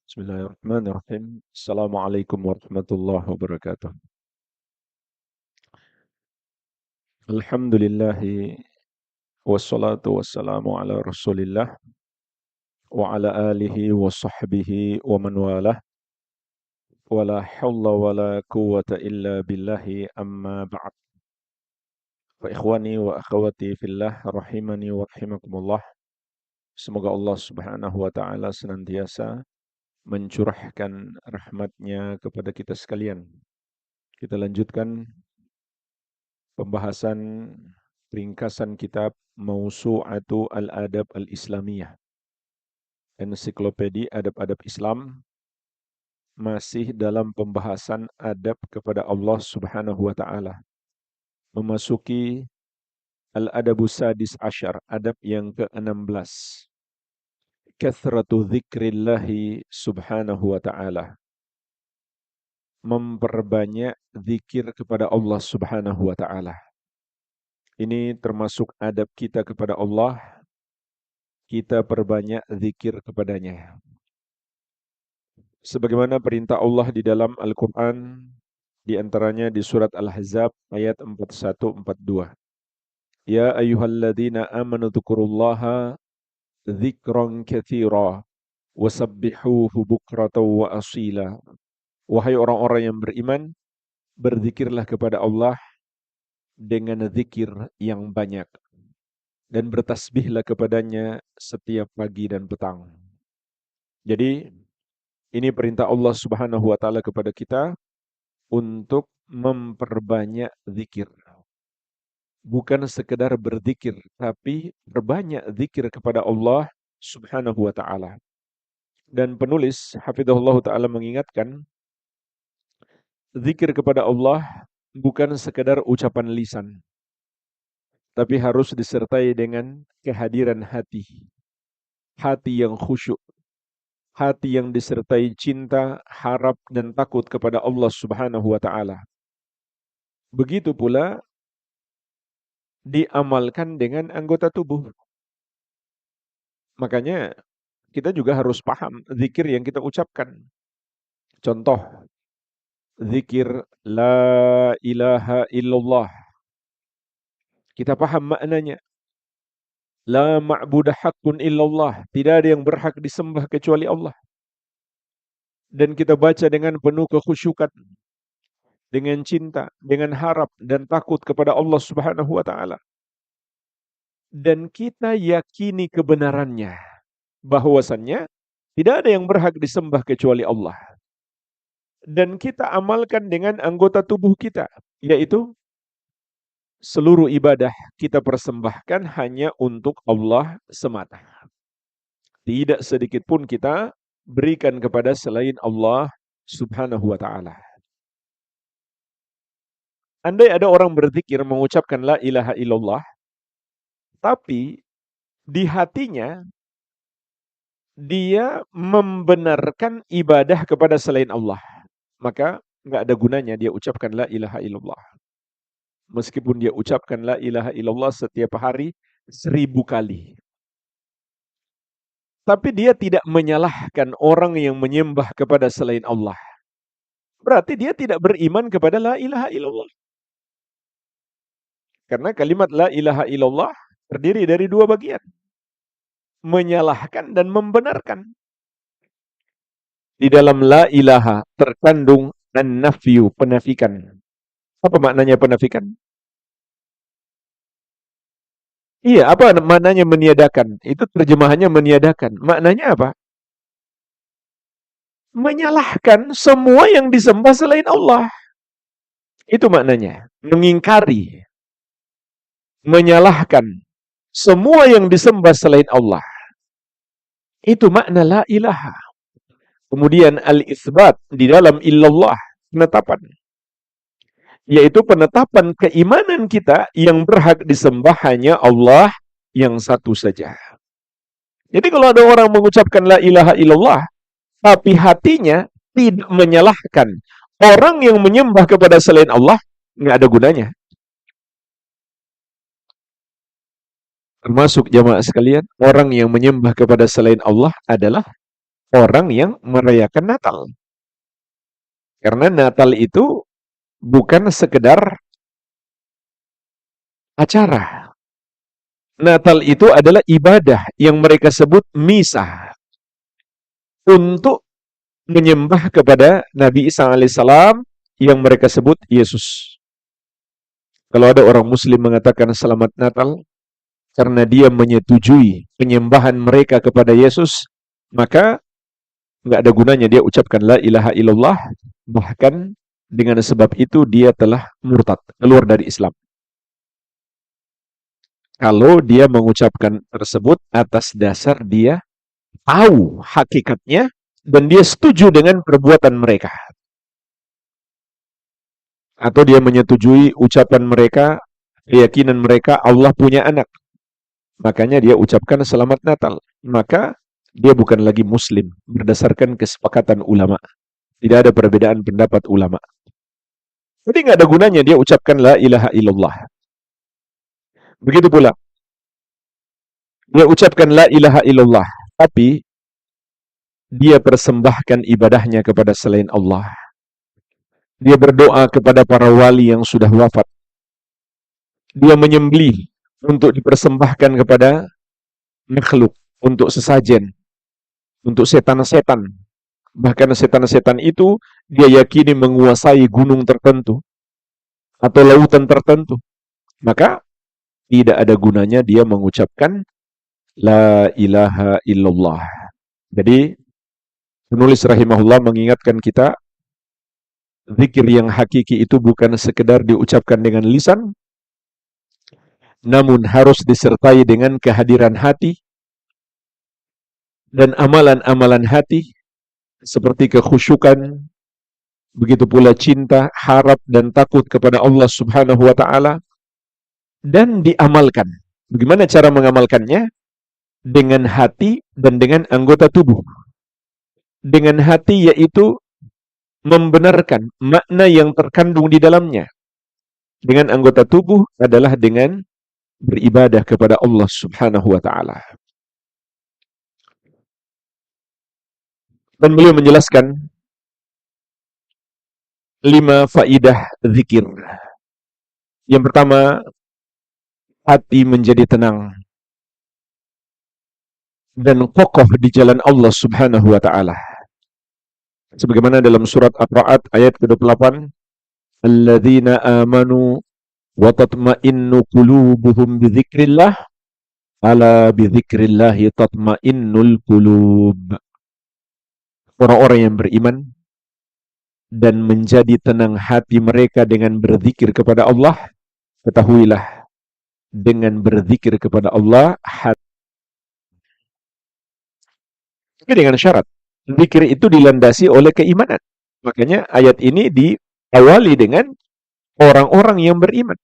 Bismillahirrahmanirrahim. Assalamualaikum warahmatullahi wabarakatuh. Alhamdulillahi wassalatu wassalamu ala Rasulillah wa ala alihi wa sahbihi wa man walah. Wa la hawla wa la quwwata illa billahi amma ba'd. Wa ikhwani wa akhwati fillah rahimani wa rahimakumullah. Semoga Allah Subhanahu wa taala senantiasa mencurahkan rahmatnya kepada kita sekalian. Kita lanjutkan pembahasan ringkasan kitab Mausu'atu Al-Adab Al-Islamiyah, Ensiklopedia Adab-adab Islam, masih dalam pembahasan adab kepada Allah Subhanahu wa taala. Memasuki Al-Adabus Sadis Asyar, adab yang ke-16. Kathratu dzikrillahi Subhanahu wa taala. Memperbanyak zikir kepada Allah Subhanahu wa taala. Ini termasuk adab kita kepada Allah. Kita perbanyak zikir kepadanya. Sebagaimana perintah Allah di dalam Al-Quran, di antaranya di surat Al-Ahzab ayat 41-42. Ya ayyuhalladzina amanu dzkurullaha dzikran katsira wasabbihuhu bukratan wa asila. Wahai orang-orang yang beriman, berzikirlah kepada Allah dengan zikir yang banyak dan bertasbihlah kepadanya setiap pagi dan petang. Jadi ini perintah Allah Subhanahu wa taala kepada kita untuk memperbanyak zikir. Bukan sekedar berzikir, tapi perbanyak zikir kepada Allah Subhanahu wa taala. Dan penulis hafizahullah taala mengingatkan, zikir kepada Allah bukan sekedar ucapan lisan, tapi harus disertai dengan kehadiran hati. Hati yang khusyuk, hati yang disertai cinta, harap dan takut kepada Allah Subhanahu wa taala. Begitu pula diamalkan dengan anggota tubuh. Makanya kita juga harus paham zikir yang kita ucapkan. Contoh, zikir la ilaha illallah. Kita paham maknanya. La ma'budah haqqun illallah. Tidak ada yang berhak disembah kecuali Allah. Dan kita baca dengan penuh kekhusyukan, dengan cinta, dengan harap dan takut kepada Allah Subhanahu wa taala. Dan kita yakini kebenarannya, bahwasannya tidak ada yang berhak disembah kecuali Allah. Dan kita amalkan dengan anggota tubuh kita, yaitu seluruh ibadah kita persembahkan hanya untuk Allah semata. Tidak sedikit pun kita berikan kepada selain Allah Subhanahu wa taala. Andai ada orang berzikir mengucapkan la ilaha illallah, tapi di hatinya dia membenarkan ibadah kepada selain Allah, maka nggak ada gunanya dia ucapkan la ilaha illallah. Meskipun dia ucapkan la ilaha illallah setiap hari 1000 kali. Tapi dia tidak menyalahkan orang yang menyembah kepada selain Allah. Berarti dia tidak beriman kepada la ilaha illallah. Karena kalimat la ilaha illallah terdiri dari dua bagian. Menyalahkan dan membenarkan. Di dalam la ilaha terkandung an-nafyu, penafikan. Apa maknanya penafikan? Iya, apa maknanya meniadakan? Itu terjemahannya meniadakan. Maknanya apa? Menyalahkan semua yang disembah selain Allah. Itu maknanya. Mengingkari. Menyalahkan semua yang disembah selain Allah. Itu makna la ilaha. Kemudian al-itsbat di dalam illallah, penetapan. Yaitu penetapan keimanan kita yang berhak disembah hanya Allah yang satu saja. Jadi kalau ada orang mengucapkan la ilaha illallah, tapi hatinya tidak menyalahkan orang yang menyembah kepada selain Allah, nggak ada gunanya. Termasuk jamaah sekalian, orang yang menyembah kepada selain Allah adalah orang yang merayakan Natal. Karena Natal itu bukan sekedar acara. Natal itu adalah ibadah yang mereka sebut misa untuk menyembah kepada Nabi Isa alaihissalam yang mereka sebut Yesus. Kalau ada orang Muslim mengatakan Selamat Natal karena dia menyetujui penyembahan mereka kepada Yesus, maka nggak ada gunanya dia ucapkan la ilaha illallah, bahkan dengan sebab itu dia telah murtad, keluar dari Islam. Kalau dia mengucapkan tersebut atas dasar dia tahu hakikatnya dan dia setuju dengan perbuatan mereka. Atau dia menyetujui ucapan mereka, keyakinan mereka Allah punya anak. Makanya dia ucapkan Selamat Natal. Maka dia bukan lagi Muslim berdasarkan kesepakatan ulama. Tidak ada perbedaan pendapat ulama. Jadi nggak ada gunanya dia ucapkan la ilaha illallah. Begitu pula dia ucapkan la ilaha illallah, tapi dia persembahkan ibadahnya kepada selain Allah. Dia berdoa kepada para wali yang sudah wafat. Dia menyembelih untuk dipersembahkan kepada makhluk, untuk sesajen, untuk setan-setan. Bahkan setan-setan itu dia yakini menguasai gunung tertentu atau lautan tertentu. Maka tidak ada gunanya dia mengucapkan la ilaha illallah. Jadi penulis rahimahullah mengingatkan kita, zikir yang hakiki itu bukan sekedar diucapkan dengan lisan, namun harus disertai dengan kehadiran hati dan amalan-amalan hati seperti kekhusyukan, begitu pula cinta, harap dan takut kepada Allah Subhanahu wa taala, dan diamalkan. Bagaimana cara mengamalkannya? Dengan hati dan dengan anggota tubuh. Dengan hati yaitu membenarkan makna yang terkandung di dalamnya. Dengan anggota tubuh adalah dengan beribadah kepada Allah Subhanahu wa taala. Dan beliau menjelaskan 5 faidah zikir. Yang pertama, hati menjadi tenang dan kokoh di jalan Allah Subhanahu wa taala. Sebagaimana dalam surat Ar-Ra'd ayat ke-28, alladzina amanu wa tatma'innu qulubuhum bi dzikrillah, ala bi dzikrillah tatma'innul qulub. Orang-orang yang beriman dan menjadi tenang hati mereka dengan berzikir kepada Allah, ketahuilah dengan berzikir kepada Allah hati. Tapi dengan syarat, zikir itu dilandasi oleh keimanan. Makanya ayat ini diawali dengan orang-orang yang beriman.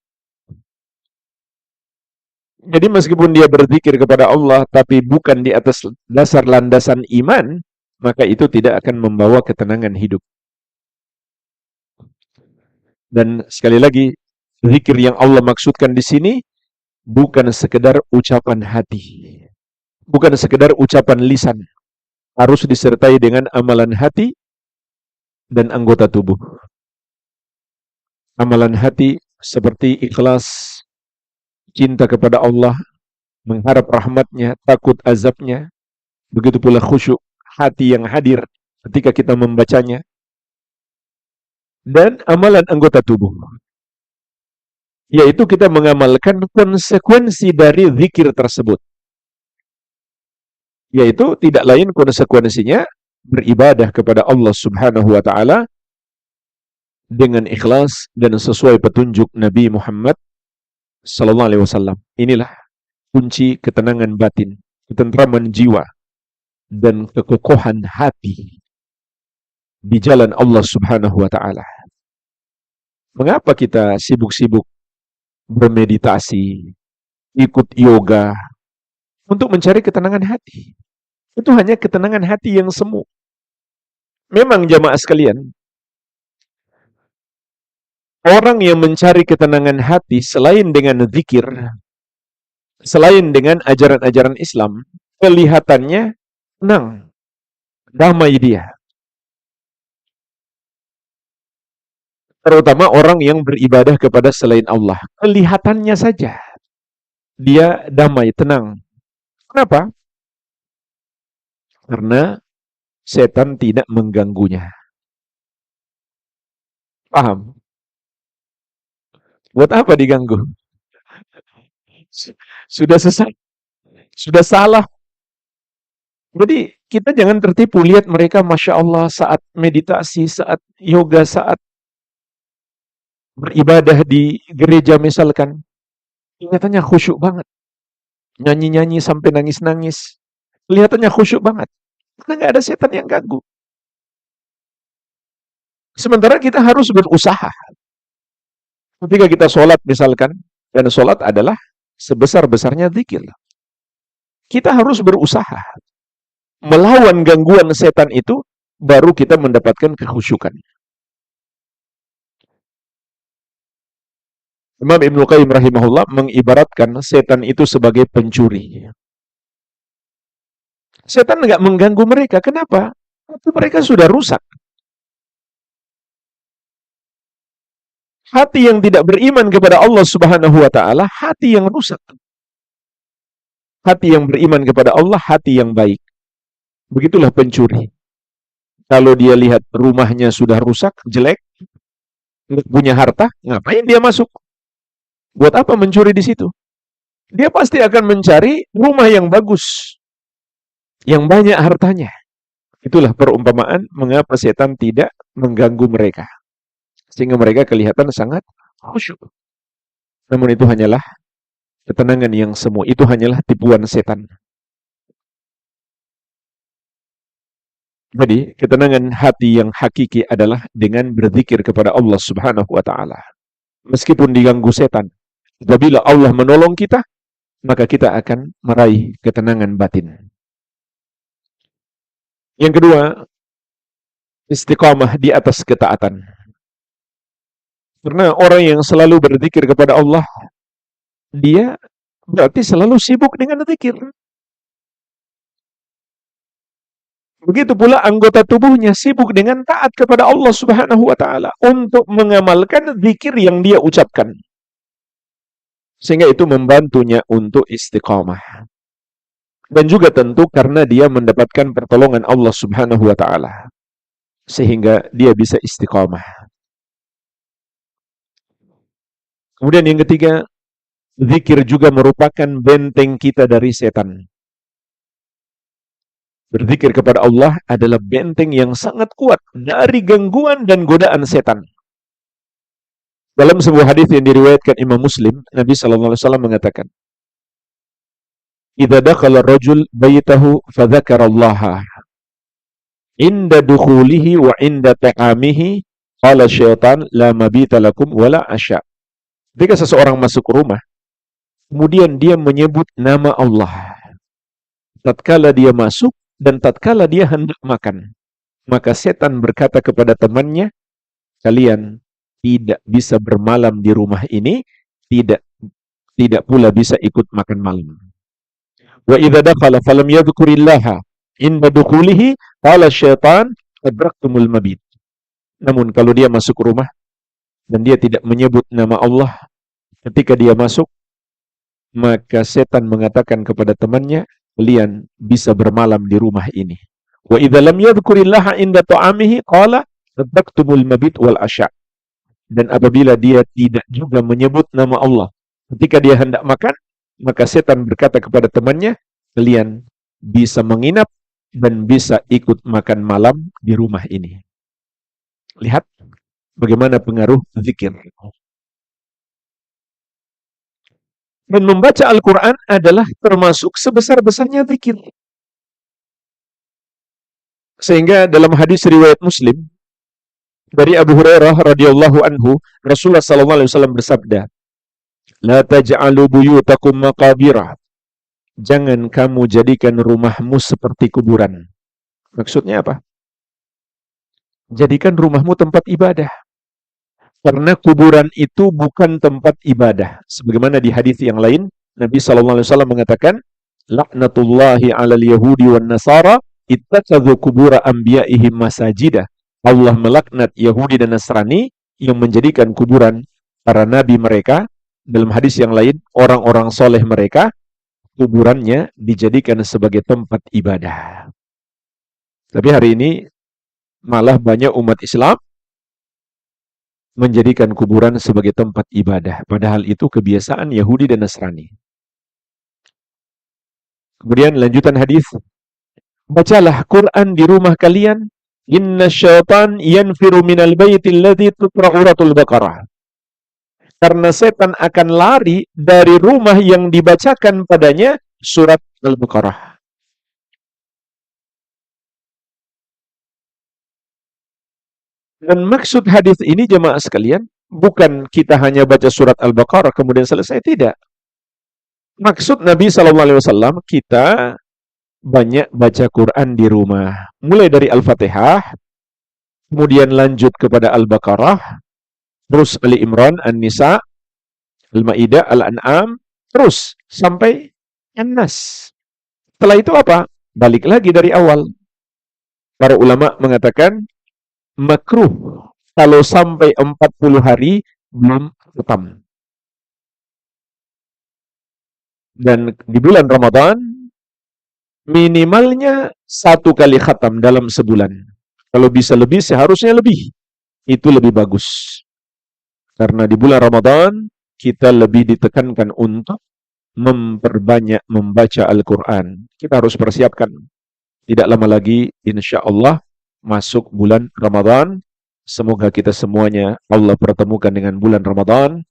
Jadi meskipun dia berzikir kepada Allah tapi bukan di atas dasar landasan iman, maka itu tidak akan membawa ketenangan hidup. Dan sekali lagi, zikir yang Allah maksudkan di sini bukan sekedar ucapan hati, bukan sekedar ucapan lisan, harus disertai dengan amalan hati dan anggota tubuh. Amalan hati seperti ikhlas, cinta kepada Allah, mengharap rahmatnya, takut azabnya, begitu pula khusyuk, hati yang hadir ketika kita membacanya, dan amalan anggota tubuh, yaitu kita mengamalkan konsekuensi dari zikir tersebut, yaitu tidak lain konsekuensinya beribadah kepada Allah Subhanahu wa taala dengan ikhlas dan sesuai petunjuk Nabi Muhammad sallallahu alaihi wasallam. Inilah kunci ketenangan batin, ketentraman jiwa dan kekokohan hati di jalan Allah Subhanahu wa taala. Mengapa kita sibuk-sibuk bermeditasi, ikut yoga untuk mencari ketenangan hati? Itu hanya ketenangan hati yang semu. Memang jamaah sekalian, orang yang mencari ketenangan hati selain dengan zikir, selain dengan ajaran-ajaran Islam, kelihatannya tenang. damai dia. Terutama orang yang beribadah kepada selain Allah. Kelihatannya saja dia damai, tenang. Kenapa? Karena setan tidak mengganggunya. Paham? Buat apa diganggu? Sudah sesat, sudah salah. Jadi kita jangan tertipu, lihat mereka Masya Allah saat meditasi, saat yoga, saat beribadah di gereja misalkan. Kelihatannya khusyuk banget. Nyanyi-nyanyi sampai nangis-nangis. Kelihatannya khusyuk banget. Karena nggak ada setan yang ganggu. Sementara kita harus berusaha. Ketika kita sholat misalkan, dan sholat adalah sebesar-besarnya zikir. Kita harus berusaha. Melawan gangguan setan itu, baru kita mendapatkan kekhusyukan. Imam Ibnu Qayyim rahimahullah mengibaratkan setan itu sebagai pencuri. Setan nggak mengganggu mereka. Kenapa? Hati mereka sudah rusak. Hati yang tidak beriman kepada Allah Subhanahu wa taala, hati yang rusak. Hati yang beriman kepada Allah, hati yang baik. Begitulah pencuri. Kalau dia lihat rumahnya sudah rusak, jelek, nggak punya harta, ngapain dia masuk? Buat apa mencuri di situ? Dia pasti akan mencari rumah yang bagus, yang banyak hartanya. Itulah perumpamaan mengapa setan tidak mengganggu mereka. Sehingga mereka kelihatan sangat khusyuk. Namun itu hanyalah ketenangan yang semu. Itu hanyalah tipuan setan. Jadi, ketenangan hati yang hakiki adalah dengan berzikir kepada Allah Subhanahu wa taala. Meskipun diganggu setan, apabila Allah menolong kita, maka kita akan meraih ketenangan batin. Yang kedua, istiqamah di atas ketaatan. Karena orang yang selalu berzikir kepada Allah, dia berarti selalu sibuk dengan zikir. Begitu pula anggota tubuhnya sibuk dengan taat kepada Allah Subhanahu wa taala untuk mengamalkan zikir yang dia ucapkan. Sehingga itu membantunya untuk istiqamah. Dan juga tentu karena dia mendapatkan pertolongan Allah Subhanahu wa taala. Sehingga dia bisa istiqamah. Kemudian yang ketiga, zikir juga merupakan benteng kita dari setan. Berzikir kepada Allah adalah benteng yang sangat kuat dari gangguan dan godaan setan. Dalam sebuah hadis yang diriwayatkan Imam Muslim, Nabi sallallahu alaihi wasallam mengatakan, "Idza dakhala ar-rajul baytahu fa dzakara Allah inda dukhulihi wa inda ta'amihi qala syaitan la mabita lakum wala asya." Ketika seseorang masuk ke rumah, kemudian dia menyebut nama Allah. Tatkala dia masuk dan tatkala dia hendak makan, maka setan berkata kepada temannya, kalian tidak bisa bermalam di rumah ini, tidak pula bisa ikut makan malam. Wa idza dakhala falam yadhkurillaha inda dukhulihi qala syaitan adraktumul mabit. Namun kalau dia masuk ke rumah dan dia tidak menyebut nama Allah ketika dia masuk, maka setan mengatakan kepada temannya, kalian bisa bermalam di rumah ini. Wa idza lam yadhkurillaha inda ta'amihi qala adraktumul mabit wal asya. Dan apabila dia tidak juga menyebut nama Allah ketika dia hendak makan, maka setan berkata kepada temannya, kalian bisa menginap dan bisa ikut makan malam di rumah ini. Lihat bagaimana pengaruh zikir. Dan membaca Al-Quran adalah termasuk sebesar-besarnya zikir. Sehingga dalam hadis riwayat Muslim dari Abu Hurairah radhiyallahu anhu, Rasulullah sallallahu alaihi wasallam bersabda, "La taj'alu buyutakum maqabira." Jangan kamu jadikan rumahmu seperti kuburan. Maksudnya apa? Jadikan rumahmu tempat ibadah. Karena kuburan itu bukan tempat ibadah. Sebagaimana di hadis yang lain, Nabi sallallahu alaihi wasallam mengatakan, "Laknatullahi 'alal yahudi wan nasara ittakhadhu qubura anbiya'ihim masajida. Allah melaknat Yahudi dan Nasrani yang menjadikan kuburan para nabi mereka, dalam hadis yang lain, orang-orang soleh mereka, kuburannya dijadikan sebagai tempat ibadah. Tapi hari ini malah banyak umat Islam menjadikan kuburan sebagai tempat ibadah. Padahal itu kebiasaan Yahudi dan Nasrani. Kemudian lanjutan hadis, bacalah Quran di rumah kalian. Inna syaitan yanfiru minal baytil ladzi tuqra'u suratul Baqarah. Karena setan akan lari dari rumah yang dibacakan padanya surat Al-Baqarah. Dan maksud hadis ini jemaah sekalian, bukan kita hanya baca surat Al-Baqarah kemudian selesai, tidak. Maksud Nabi SAW, kita banyak baca Quran di rumah. Mulai dari Al-Fatihah, kemudian lanjut kepada Al-Baqarah, terus Ali Imran, An-Nisa, Al-Ma'idah, Al-An'am, terus sampai An-Nas. Setelah itu apa? Balik lagi dari awal. Para ulama mengatakan, makruh kalau sampai 40 hari belum khatam. Dan di bulan Ramadan minimalnya 1 kali khatam dalam sebulan. Kalau bisa lebih, seharusnya lebih. Itu lebih bagus. Karena di bulan Ramadan kita lebih ditekankan untuk memperbanyak membaca Al-Quran. Kita harus persiapkan. Tidak lama lagi, insya Allah, masuk bulan Ramadan. Semoga kita semuanya Allah pertemukan dengan bulan Ramadan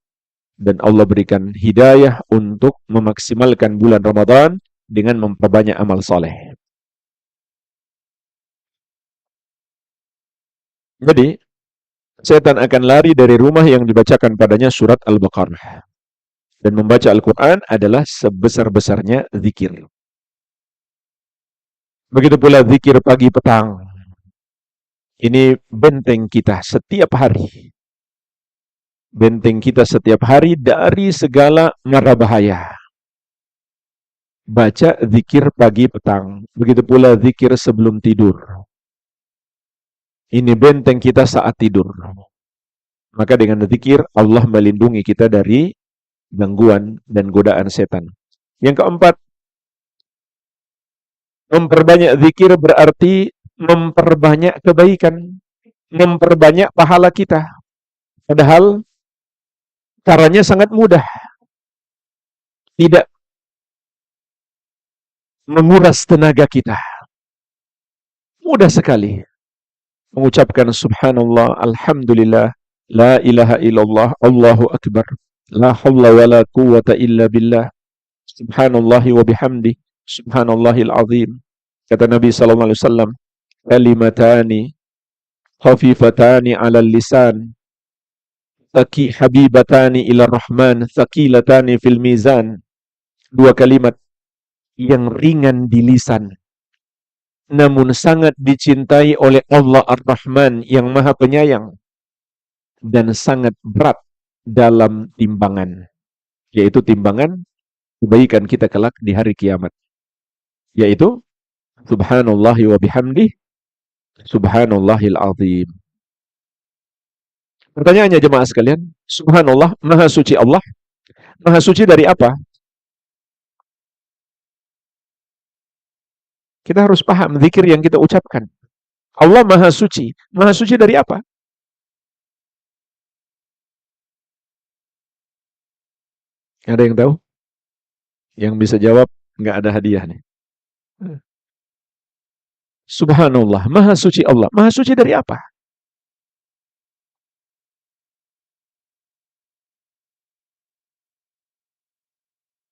dan Allah berikan hidayah untuk memaksimalkan bulan Ramadan dengan memperbanyak amal soleh. Jadi, setan akan lari dari rumah yang dibacakan padanya surat Al-Baqarah. Dan membaca Al-Quran adalah sebesar-besarnya zikir. Begitu pula zikir pagi petang. Ini benteng kita setiap hari. Benteng kita setiap hari dari segala mara bahaya. Baca zikir pagi petang. Begitu pula zikir sebelum tidur. Ini benteng kita saat tidur. Maka dengan zikir Allah melindungi kita dari gangguan dan godaan setan. Yang keempat, memperbanyak zikir berarti memperbanyak kebaikan, memperbanyak pahala kita. Padahal caranya sangat mudah. Tidak menguras tenaga kita. Mudah sekali. Mengucapkan subhanallah, alhamdulillah, la ilaha illallah, Allahu akbar, la hawla wa la quwwata illa billah, subhanallahi wa bihamdi, subhanallahil azim. Kata Nabi SAW, kalimatani khafifatani 'alal lisan, Thaqi habibatani ila rahman, thaqilatani fil mizan. 2 kalimat yang ringan di lisan, namun sangat dicintai oleh Allah Ar-Rahman yang Maha Penyayang, dan sangat berat dalam timbangan, yaitu timbangan kebaikan kita kelak di hari kiamat, yaitu subhanallahi wa bihamdi, subhanallahil azim. Pertanyaannya jemaah sekalian, subhanallah, maha suci Allah. Maha suci dari apa? Kita harus paham zikir yang kita ucapkan. Allah maha suci. Maha suci dari apa? Ada yang tahu? Yang bisa jawab, nggak ada hadiah nih. Subhanallah, maha suci Allah. Maha suci dari apa?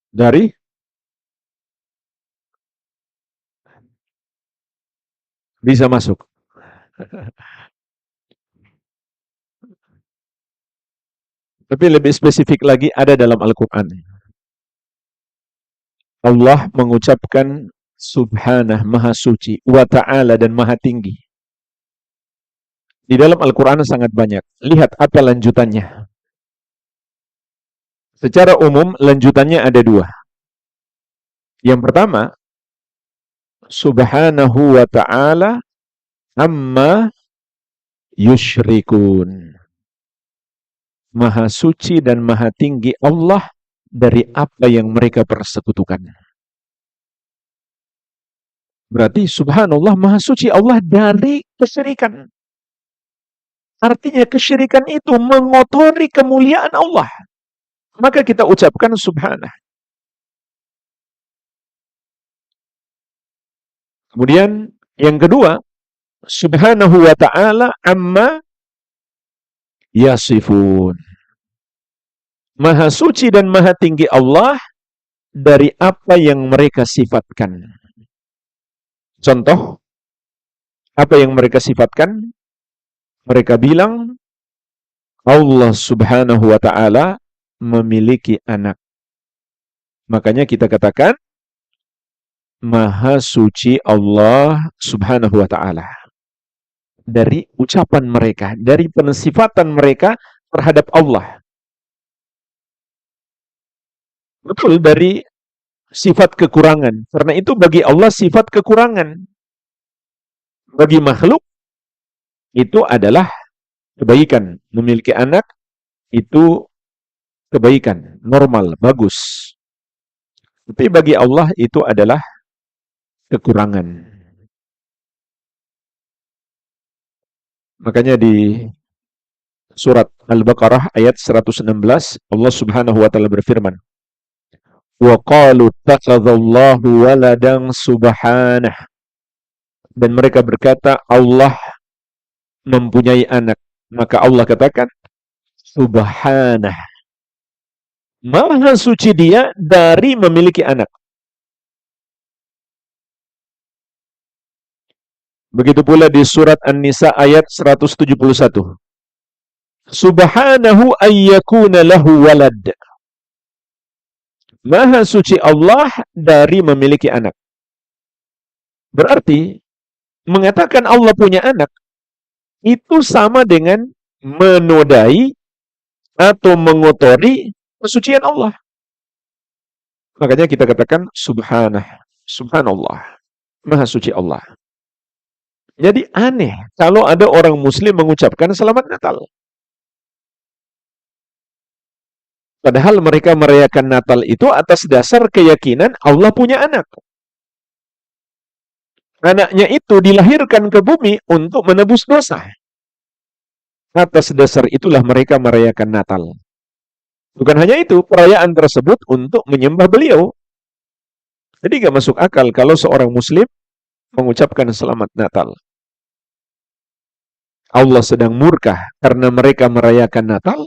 Dari bisa masuk. Tapi lebih spesifik lagi ada dalam Al-Quran. Allah mengucapkan subhanah, maha suci, wa ta'ala, dan maha tinggi. Di dalam Al-Quran sangat banyak. Lihat apa lanjutannya. Secara umum lanjutannya ada 2. Yang pertama, subhanahu wa ta'ala amma yusyrikun. Maha suci dan maha tinggi Allah dari apa yang mereka persekutukan. Berarti subhanallah, maha suci Allah dari kesyirikan. Artinya kesyirikan itu mengotori kemuliaan Allah. Maka kita ucapkan subhanah. Kemudian yang kedua, subhanahu wa ta'ala amma yasifun. Maha suci dan maha tinggi Allah dari apa yang mereka sifatkan. Contoh, apa yang mereka sifatkan? Mereka bilang, Allah subhanahu wa ta'ala memiliki anak. Makanya kita katakan, maha suci Allah subhanahu wa ta'ala. Dari ucapan mereka, dari pensifatan mereka terhadap Allah. Betul, dari sifat kekurangan. Karena itu bagi Allah sifat kekurangan. Bagi makhluk, itu adalah kebaikan. Memiliki anak, itu kebaikan, normal, bagus. Tapi bagi Allah itu adalah kekurangan. Makanya di surat Al-Baqarah ayat 116, Allah subhanahu wa ta'ala berfirman, wa qalu takhadallahu waladan subhanah. Dan mereka berkata, Allah mempunyai anak. Maka Allah katakan, subhanah. Maha suci dia dari memiliki anak. Begitu pula di surat An-Nisa ayat 171. Subhanahu ayyakuna lahu walad. Maha suci Allah dari memiliki anak. Berarti, mengatakan Allah punya anak, itu sama dengan menodai atau mengotori kesucian Allah. Makanya kita katakan subhanallah, maha suci Allah. Jadi aneh kalau ada orang muslim mengucapkan selamat Natal. Padahal mereka merayakan Natal itu atas dasar keyakinan Allah punya anak. Anaknya itu dilahirkan ke bumi untuk menebus dosa. Atas dasar itulah mereka merayakan Natal. Bukan hanya itu, perayaan tersebut untuk menyembah beliau. Jadi gak masuk akal kalau seorang muslim mengucapkan selamat Natal. Allah sedang murka karena mereka merayakan Natal,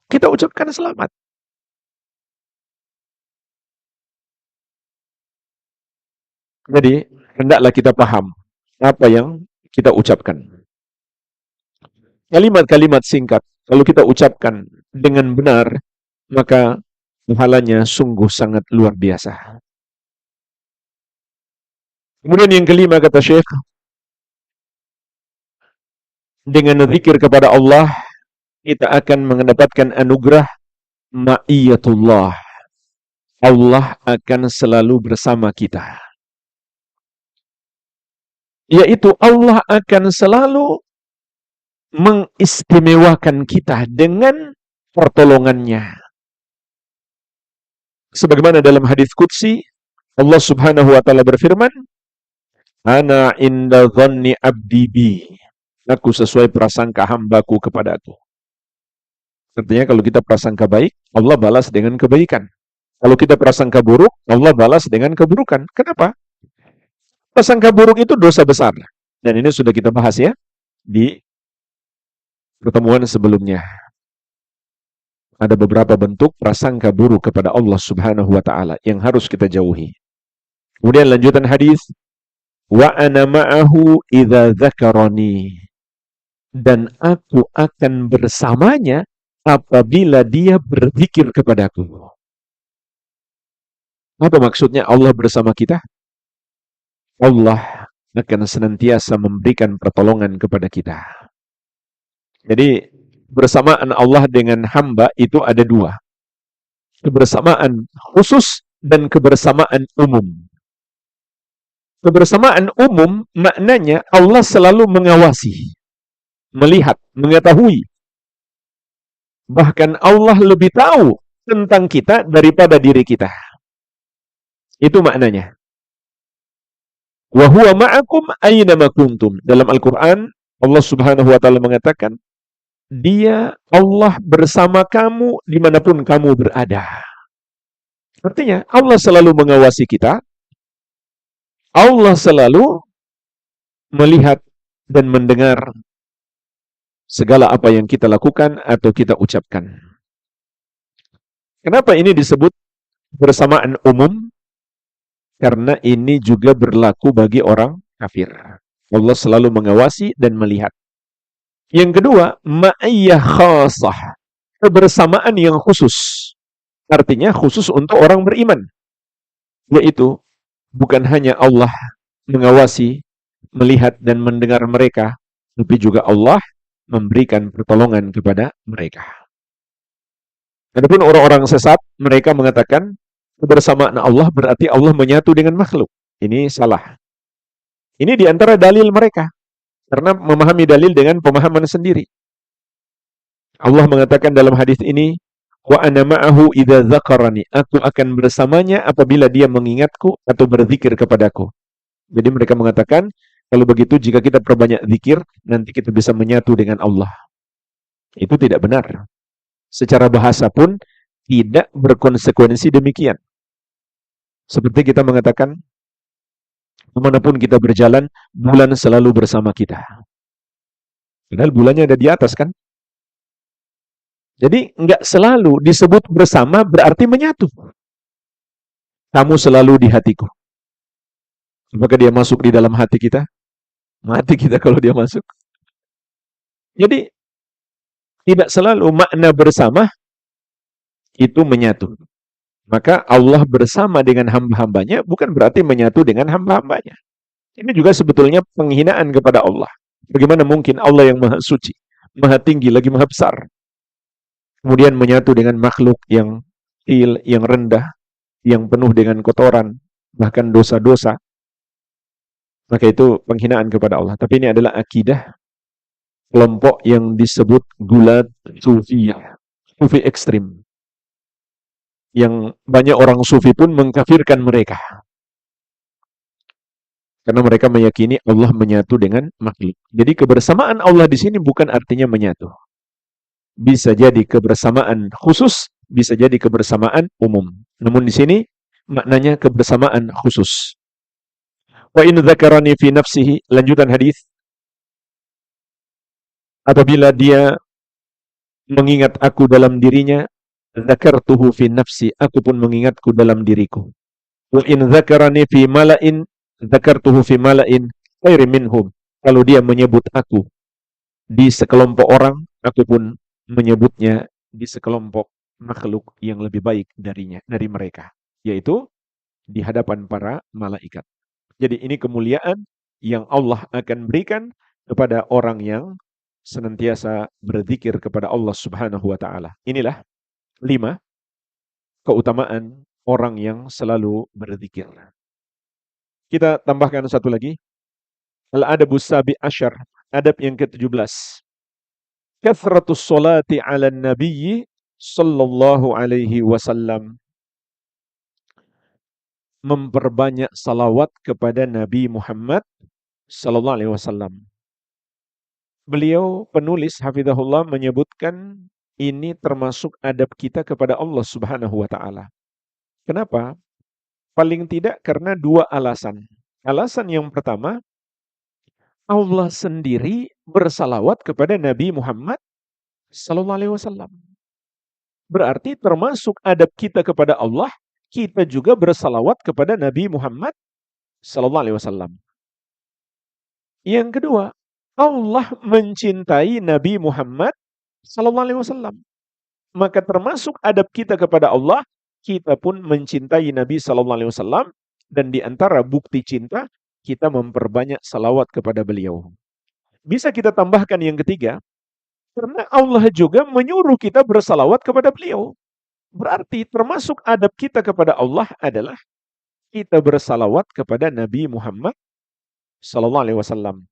kita ucapkan selamat. Jadi, hendaklah kita paham apa yang kita ucapkan. Kalimat-kalimat singkat, kalau kita ucapkan dengan benar, maka pahalanya sungguh sangat luar biasa. Kemudian yang kelima kata Syekh, dengan zikir kepada Allah, kita akan mendapatkan anugerah ma'iyatullah. Allah akan selalu bersama kita. Yaitu Allah akan selalu mengistimewakan kita dengan pertolongannya. Sebagaimana dalam hadis qudsi, Allah subhanahu wa ta'ala berfirman, Ana inda dhanni abdi bi. Aku sesuai prasangka hambaku kepadaku. Artinya kalau kita prasangka baik, Allah balas dengan kebaikan. Kalau kita prasangka buruk, Allah balas dengan keburukan. Kenapa? Prasangka buruk itu dosa besar. Dan ini sudah kita bahas ya di pertemuan sebelumnya. Ada beberapa bentuk prasangka buruk kepada Allah subhanahu wa ta'ala yang harus kita jauhi. Kemudian lanjutan hadis, wa ana ma'ahu idza dzakarani. Dan aku akan bersamanya apabila dia berzikir kepadaku. Apa maksudnya Allah bersama kita? Allah akan senantiasa memberikan pertolongan kepada kita. Jadi bersamaan Allah dengan hamba itu ada dua. Kebersamaan khusus dan kebersamaan umum. Kebersamaan umum maknanya Allah selalu mengawasi, melihat, mengetahui. Bahkan Allah lebih tahu tentang kita daripada diri kita. Itu maknanya. Wa huwa ma'akum aynama kuntum. Dalam Al-Quran, Allah Subhanahu wa Ta'ala mengatakan, Dia, Allah bersama kamu dimanapun kamu berada. Artinya, Allah selalu mengawasi kita. Allah selalu melihat dan mendengar segala apa yang kita lakukan atau kita ucapkan. Kenapa ini disebut bersamaan umum? Karena ini juga berlaku bagi orang kafir. Allah selalu mengawasi dan melihat. Yang kedua, ma'iyyah khasah. Kebersamaan yang khusus. Artinya khusus untuk orang beriman. Yaitu, bukan hanya Allah mengawasi, melihat dan mendengar mereka, tapi juga Allah memberikan pertolongan kepada mereka. Adapun orang-orang sesat, mereka mengatakan kebersamaan Allah berarti Allah menyatu dengan makhluk. Ini salah. Ini diantara dalil mereka. Karena memahami dalil dengan pemahaman sendiri. Allah mengatakan dalam hadis ini, wa ana ma'ahu idza dzakarani. Aku akan bersamanya apabila dia mengingatku atau berzikir kepadaku. Jadi mereka mengatakan, kalau begitu jika kita perbanyak zikir, nanti kita bisa menyatu dengan Allah. Itu tidak benar. Secara bahasa pun tidak berkonsekuensi demikian. Seperti kita mengatakan, kemanapun kita berjalan, bulan selalu bersama kita. Padahal bulannya ada di atas kan? Jadi nggak selalu disebut bersama berarti menyatu. Kamu selalu di hatiku. Apakah dia masuk di dalam hati kita? Mati kita kalau dia masuk. Jadi tidak selalu makna bersama itu menyatu. Maka Allah bersama dengan hamba-hambanya bukan berarti menyatu dengan hamba-hambanya. Ini juga sebetulnya penghinaan kepada Allah. Bagaimana mungkin Allah yang maha suci, maha tinggi, lagi maha besar, kemudian menyatu dengan makhluk yang kecil, yang rendah, yang penuh dengan kotoran, bahkan dosa-dosa. Maka itu penghinaan kepada Allah. Tapi ini adalah akidah kelompok yang disebut gulat sufiyah, sufi ekstrim. Yang banyak orang sufi pun mengkafirkan mereka. Karena mereka meyakini Allah menyatu dengan makhluk. Jadi kebersamaan Allah di sini bukan artinya menyatu. Bisa jadi kebersamaan khusus, bisa jadi kebersamaan umum. Namun di sini maknanya kebersamaan khusus. Wa in dzakarani fi nafsihi, lanjutan hadis. Apabila dia mengingat aku dalam dirinya, dzakartuhu fi nafsi, aku pun mengingatku dalam diriku. Wa in dzakarani fi mala'in, dzakartuhu fi mala'in khairin minhum. Kalau dia menyebut aku di sekelompok orang, aku pun menyebutnya di sekelompok makhluk yang lebih baik dari mereka, yaitu di hadapan para malaikat. Jadi ini kemuliaan yang Allah akan berikan kepada orang yang senantiasa berzikir kepada Allah Subhanahu wa Ta'ala. Inilah 5 keutamaan orang yang selalu berzikir. Kita tambahkan satu lagi. Al-adabus sabi asyar, adab yang ke-17. Kathratus salati 'alan nabiyyi sallallahu alaihi wasallam. Memperbanyak salawat kepada Nabi Muhammad sallallahu alaihi wasallam. Beliau penulis hafizahullah menyebutkan ini termasuk adab kita kepada Allah Subhanahu wa Ta'ala. Kenapa? Paling tidak karena 2 alasan. Alasan yang pertama, Allah sendiri bersalawat kepada Nabi Muhammad sallallahu alaihi wasallam. Berarti termasuk adab kita kepada Allah, kita juga bersalawat kepada Nabi Muhammad sallallahu alaihi wasallam. Yang kedua, Allah mencintai Nabi Muhammad sallallahu alaihi wasallam. Maka termasuk adab kita kepada Allah, kita pun mencintai Nabi sallallahu alaihi wasallam, dan di antara bukti cinta kita memperbanyak salawat kepada beliau. Bisa kita tambahkan yang ketiga, karena Allah juga menyuruh kita bersalawat kepada beliau. Berarti termasuk adab kita kepada Allah adalah kita bersalawat kepada Nabi Muhammad sallallahu alaihi wasallam.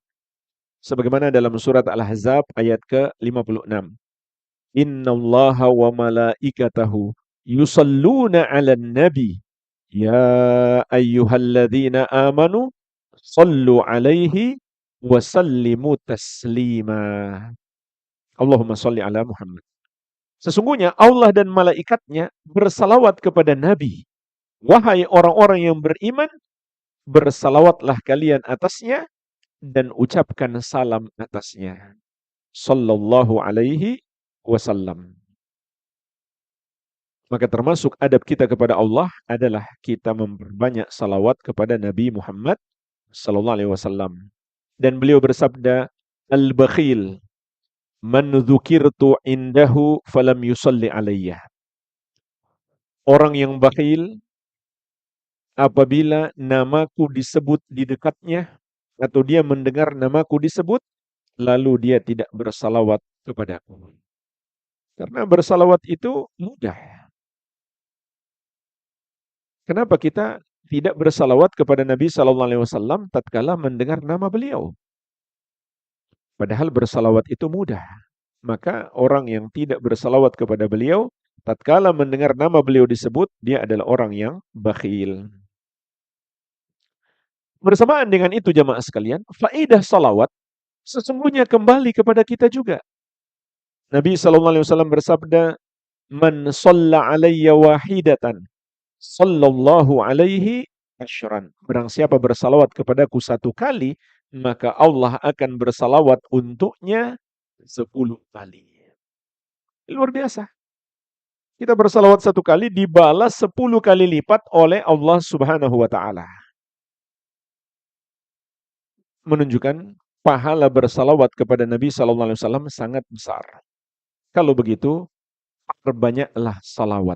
Sebagaimana dalam surat Al-Ahzab ayat ke-56. Innallaha wa malaikatahu yusalluna 'alan nabi ya ayyuhalladzina amanu sallu 'alaihi wa sallimu taslima. Allahumma shalli ala Muhammad. Sesungguhnya Allah dan malaikatnya bersalawat kepada Nabi. Wahai orang-orang yang beriman, bersalawatlah kalian atasnya dan ucapkan salam atasnya. Sallallahu alaihi wasallam. Maka termasuk adab kita kepada Allah adalah kita memperbanyak salawat kepada Nabi Muhammad sallallahu alaihi wasallam. Dan beliau bersabda, "Al-bakhil man dzukirtu indahu falam yusalli alayya." Orang yang bakhil apabila namaku disebut di dekatnya atau dia mendengar namaku disebut lalu dia tidak bersalawat kepadaku. Karena bersalawat itu mudah. Kenapa kita tidak bersalawat kepada Nabi sallallahu alaihi wasallam tatkala mendengar nama beliau? Padahal bersalawat itu mudah. Maka orang yang tidak bersalawat kepada beliau tatkala mendengar nama beliau disebut, dia adalah orang yang bakhil. Bersamaan dengan itu jamaah sekalian, faedah salawat sesungguhnya kembali kepada kita juga. Nabi sallallahu alaihi wasallam bersabda, "Man shalla alayya wahidatan, sallallahu alaihi asyran." Barang siapa bersalawat kepadaku satu kali, maka Allah akan bersalawat untuknya 10 kali. Luar biasa. Kita bersalawat satu kali dibalas 10 kali lipat oleh Allah Subhanahu wa taala. Menunjukkan pahala bersalawat kepada Nabi sallallahu alaihi wasallam sangat besar. Kalau begitu, perbanyaklah salawat.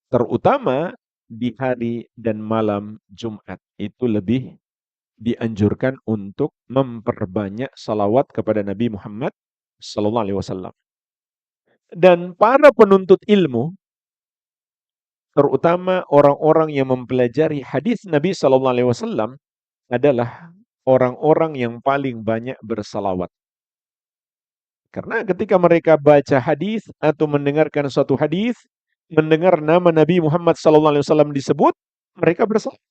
Terutama di hari dan malam Jumat. Itu lebih dianjurkan untuk memperbanyak salawat kepada Nabi Muhammad sallallahu alaihi wasallam. Dan para penuntut ilmu, terutama orang-orang yang mempelajari hadis Nabi sallallahu alaihi wasallam adalah orang-orang yang paling banyak bersalawat. Karena ketika mereka baca hadis atau mendengarkan suatu hadis, mendengar nama Nabi Muhammad sallallahu alaihi wasallam disebut, mereka bersalawat.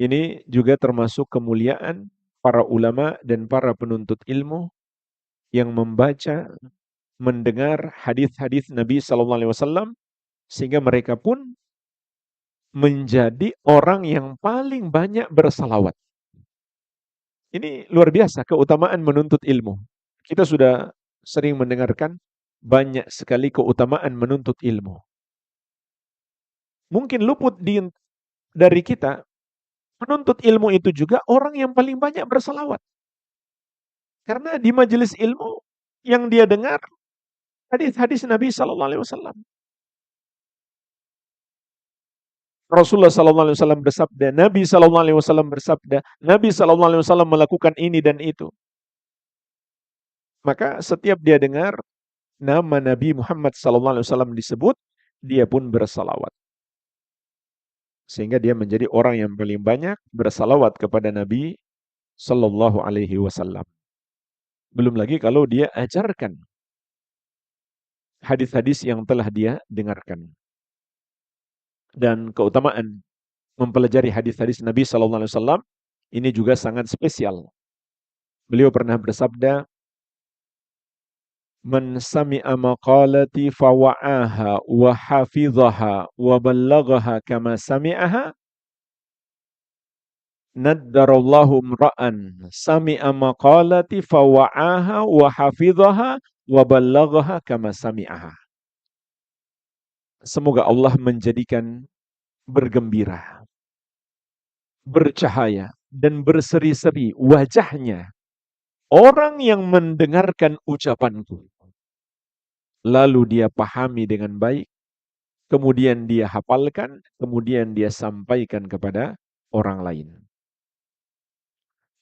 Ini juga termasuk kemuliaan para ulama dan para penuntut ilmu yang membaca, mendengar hadis-hadis Nabi sallallahu alaihi wasallam sehingga mereka pun menjadi orang yang paling banyak bersalawat. Ini luar biasa keutamaan menuntut ilmu. Kita sudah sering mendengarkan banyak sekali keutamaan menuntut ilmu. Mungkin luput dari kita, penuntut ilmu itu juga orang yang paling banyak bersalawat. Karena di majelis ilmu yang dia dengar hadis-hadis Nabi sallallahu alaihi wasallam. Rasulullah sallallahu alaihi wasallam bersabda, Nabi sallallahu alaihi wasallam bersabda, Nabi sallallahu alaihi wasallam melakukan ini dan itu. Maka setiap dia dengar nama Nabi Muhammad sallallahu alaihi wasallam disebut, dia pun bersalawat. Sehingga dia menjadi orang yang paling banyak bersalawat kepada Nabi sallallahu alaihi wasallam. Belum lagi kalau dia ajarkan hadis-hadis yang telah dia dengarkan. Dan keutamaan mempelajari hadis-hadis Nabi sallallahu alaihi wasallam ini juga sangat spesial. Beliau pernah bersabda, "Man sami'a maqalati fawa'aha wa hafidhaha wa ballaghaha kama sami'aha, naddarallahu imra'an sami'a maqalati fawa'aha wa hafidhaha wa ballaghaha kama sami'aha." Semoga Allah menjadikan bergembira, bercahaya, dan berseri-seri wajahnya orang yang mendengarkan ucapanku, lalu dia pahami dengan baik, kemudian dia hafalkan, kemudian dia sampaikan kepada orang lain.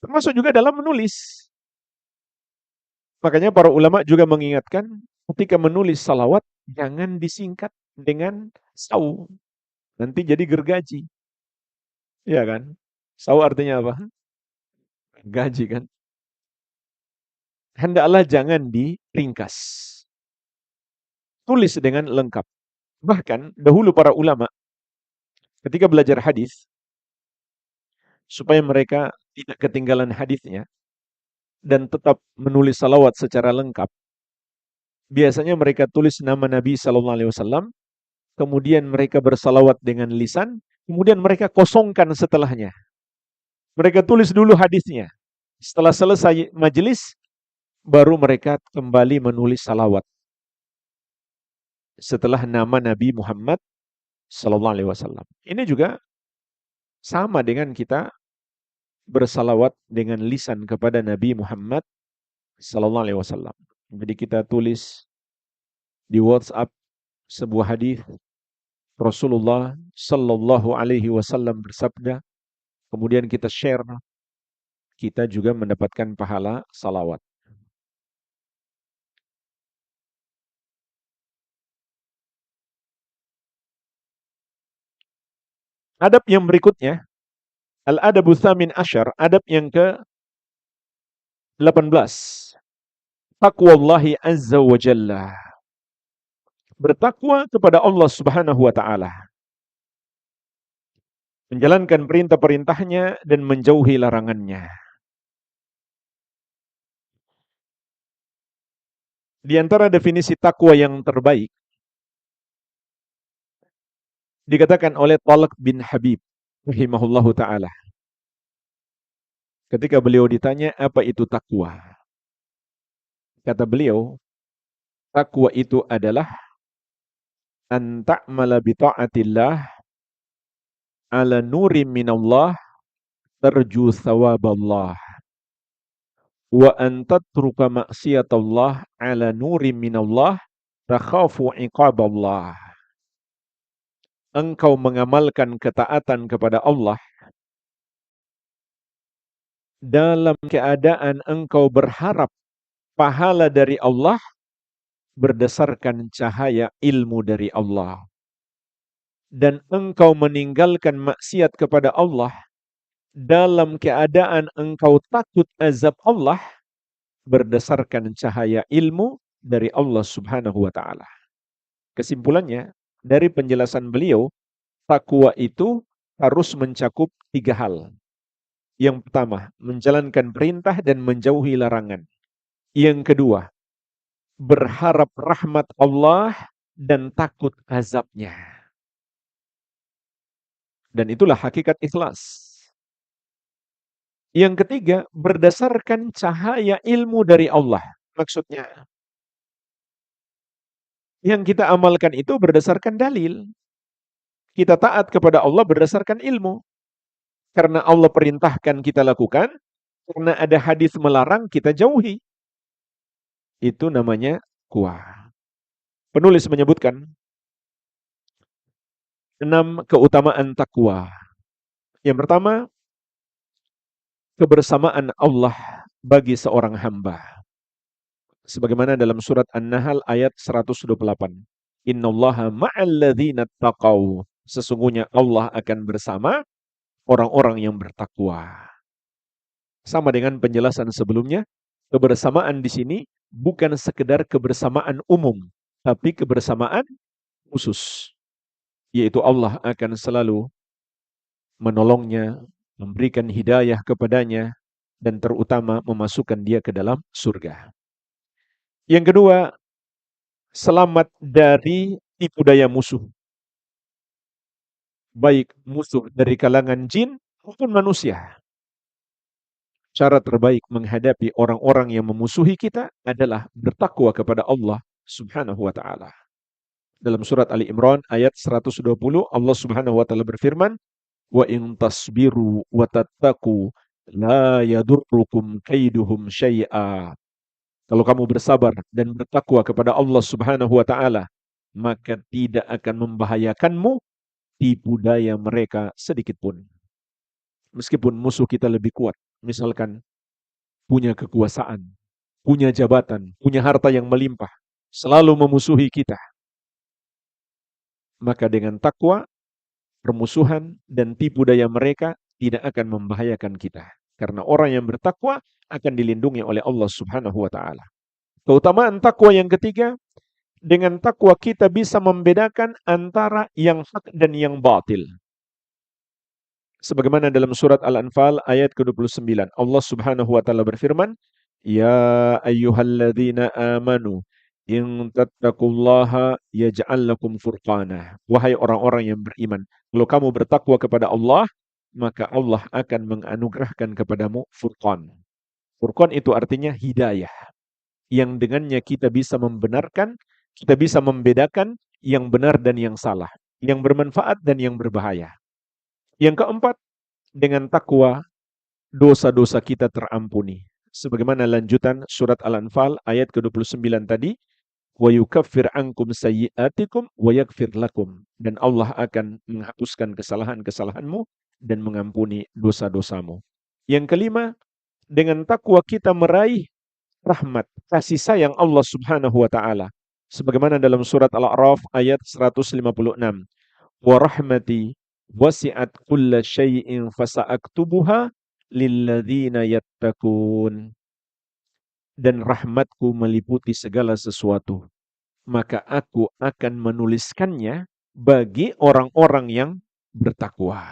Termasuk juga dalam menulis. Makanya para ulama juga mengingatkan, ketika menulis salawat, jangan disingkat dengan saw. nanti jadi gergaji. Ya kan? Tahu artinya apa? Gaji kan? Hendaklah jangan diringkas. Tulis dengan lengkap. Bahkan dahulu para ulama ketika belajar hadis, supaya mereka tidak ketinggalan hadisnya dan tetap menulis salawat secara lengkap, biasanya mereka tulis nama Nabi Sallallahu Alaihi Wasallam, kemudian mereka bersalawat dengan lisan, kemudian mereka kosongkan setelahnya. Mereka tulis dulu hadisnya. Setelah selesai majelis, baru mereka kembali menulis salawat setelah nama Nabi Muhammad Sallallahu Alaihi Wasallam. Ini juga sama dengan kita bersalawat dengan lisan kepada Nabi Muhammad Sallallahu Alaihi Wasallam. Jadi kita tulis di WhatsApp sebuah hadis Rasulullah Sallallahu Alaihi Wasallam bersabda, kemudian kita share, kita juga mendapatkan pahala salawat. Adab yang berikutnya, al-adabu tsamin asyar, adab yang ke-18. Taqwallahi azza wa jalla. Bertakwa kepada Allah Subhanahu wa taala. Menjalankan perintah-perintahnya dan menjauhi larangannya. Di antara definisi takwa yang terbaik dikatakan oleh Talq bin Habib rahimahullahu taala. Ketika beliau ditanya apa itu takwa, kata beliau, takwa itu adalah an ta'mala bi ta'atillah ala nuri minallah tarju thawaballah wa an tatruka maksiatallah ala nuri minallah takhafu iqaballah. Engkau mengamalkan ketaatan kepada Allah dalam keadaan engkau berharap pahala dari Allah berdasarkan cahaya ilmu dari Allah. Dan engkau meninggalkan maksiat kepada Allah dalam keadaan engkau takut azab Allah berdasarkan cahaya ilmu dari Allah Subhanahu wa taala. Kesimpulannya, dari penjelasan beliau, takwa itu harus mencakup 3 hal. Yang pertama, menjalankan perintah dan menjauhi larangan. Yang kedua, berharap rahmat Allah dan takut azabnya. Dan itulah hakikat ikhlas. Yang ketiga, berdasarkan cahaya ilmu dari Allah. Maksudnya, yang kita amalkan itu berdasarkan dalil. Kita taat kepada Allah berdasarkan ilmu. Karena Allah perintahkan kita lakukan, karena ada hadis melarang kita jauhi. Itu namanya takwa. Penulis menyebutkan 6 keutamaan takwa. Yang pertama, kebersamaan Allah bagi seorang hamba. Sebagaimana dalam surat An-Nahl ayat 128. Innallaha ma'al ladzina taqaw. Sesungguhnya Allah akan bersama orang-orang yang bertakwa. Sama dengan penjelasan sebelumnya, kebersamaan di sini bukan sekedar kebersamaan umum, tapi kebersamaan khusus. Yaitu Allah akan selalu menolongnya, memberikan hidayah kepadanya, dan terutama memasukkan dia ke dalam surga. Yang kedua, selamat dari tipu daya musuh. Baik musuh dari kalangan jin maupun manusia. Cara terbaik menghadapi orang-orang yang memusuhi kita adalah bertakwa kepada Allah Subhanahu wa taala. Dalam surat Ali Imran ayat 120, Allah Subhanahu wa taala berfirman, "Wa in tasbiru wa tattaqu la yadurrukum kaiduhum syai'a." Kalau kamu bersabar dan bertakwa kepada Allah Subhanahu wa taala, maka tidak akan membahayakanmu tipu daya mereka sedikit pun. Meskipun musuh kita lebih kuat, misalkan punya kekuasaan, punya jabatan, punya harta yang melimpah, selalu memusuhi kita. Maka dengan takwa permusuhan dan tipu daya mereka tidak akan membahayakan kita. Karena orang yang bertakwa akan dilindungi oleh Allah Subhanahu wa taala. Keutamaan takwa yang ketiga, dengan takwa kita bisa membedakan antara yang hak dan yang batil. Sebagaimana dalam surat Al-Anfal ayat ke-29, Allah Subhanahu wa taala berfirman, "Ya ayyuhalladzina amanu, in tattaqullaha yaj'al lakum furqana." Wahai orang-orang yang beriman, kalau kamu bertakwa kepada Allah, maka Allah akan menganugerahkan kepadamu furqan. Furqan itu artinya hidayah, yang dengannya kita bisa membenarkan, kita bisa membedakan yang benar dan yang salah, yang bermanfaat dan yang berbahaya. Yang keempat, dengan takwa dosa-dosa kita terampuni. Sebagaimana lanjutan surat Al-Anfal ayat ke-29 tadi, wa yukaffir ankum sayyi'atikum wa yaghfir lakum, dan Allah akan menghapuskan kesalahan-kesalahanmu dan mengampuni dosa-dosamu. Yang kelima, dengan takwa kita meraih rahmat, kasih sayang Allah Subhanahu wa taala. Sebagaimana dalam surat Al-A'raf ayat 156, wa rahmati wasi'at kulla syai'in fasa'aktubuha lilladzina yattaqun. Dan rahmatku meliputi segala sesuatu, maka aku akan menuliskannya bagi orang-orang yang bertakwa.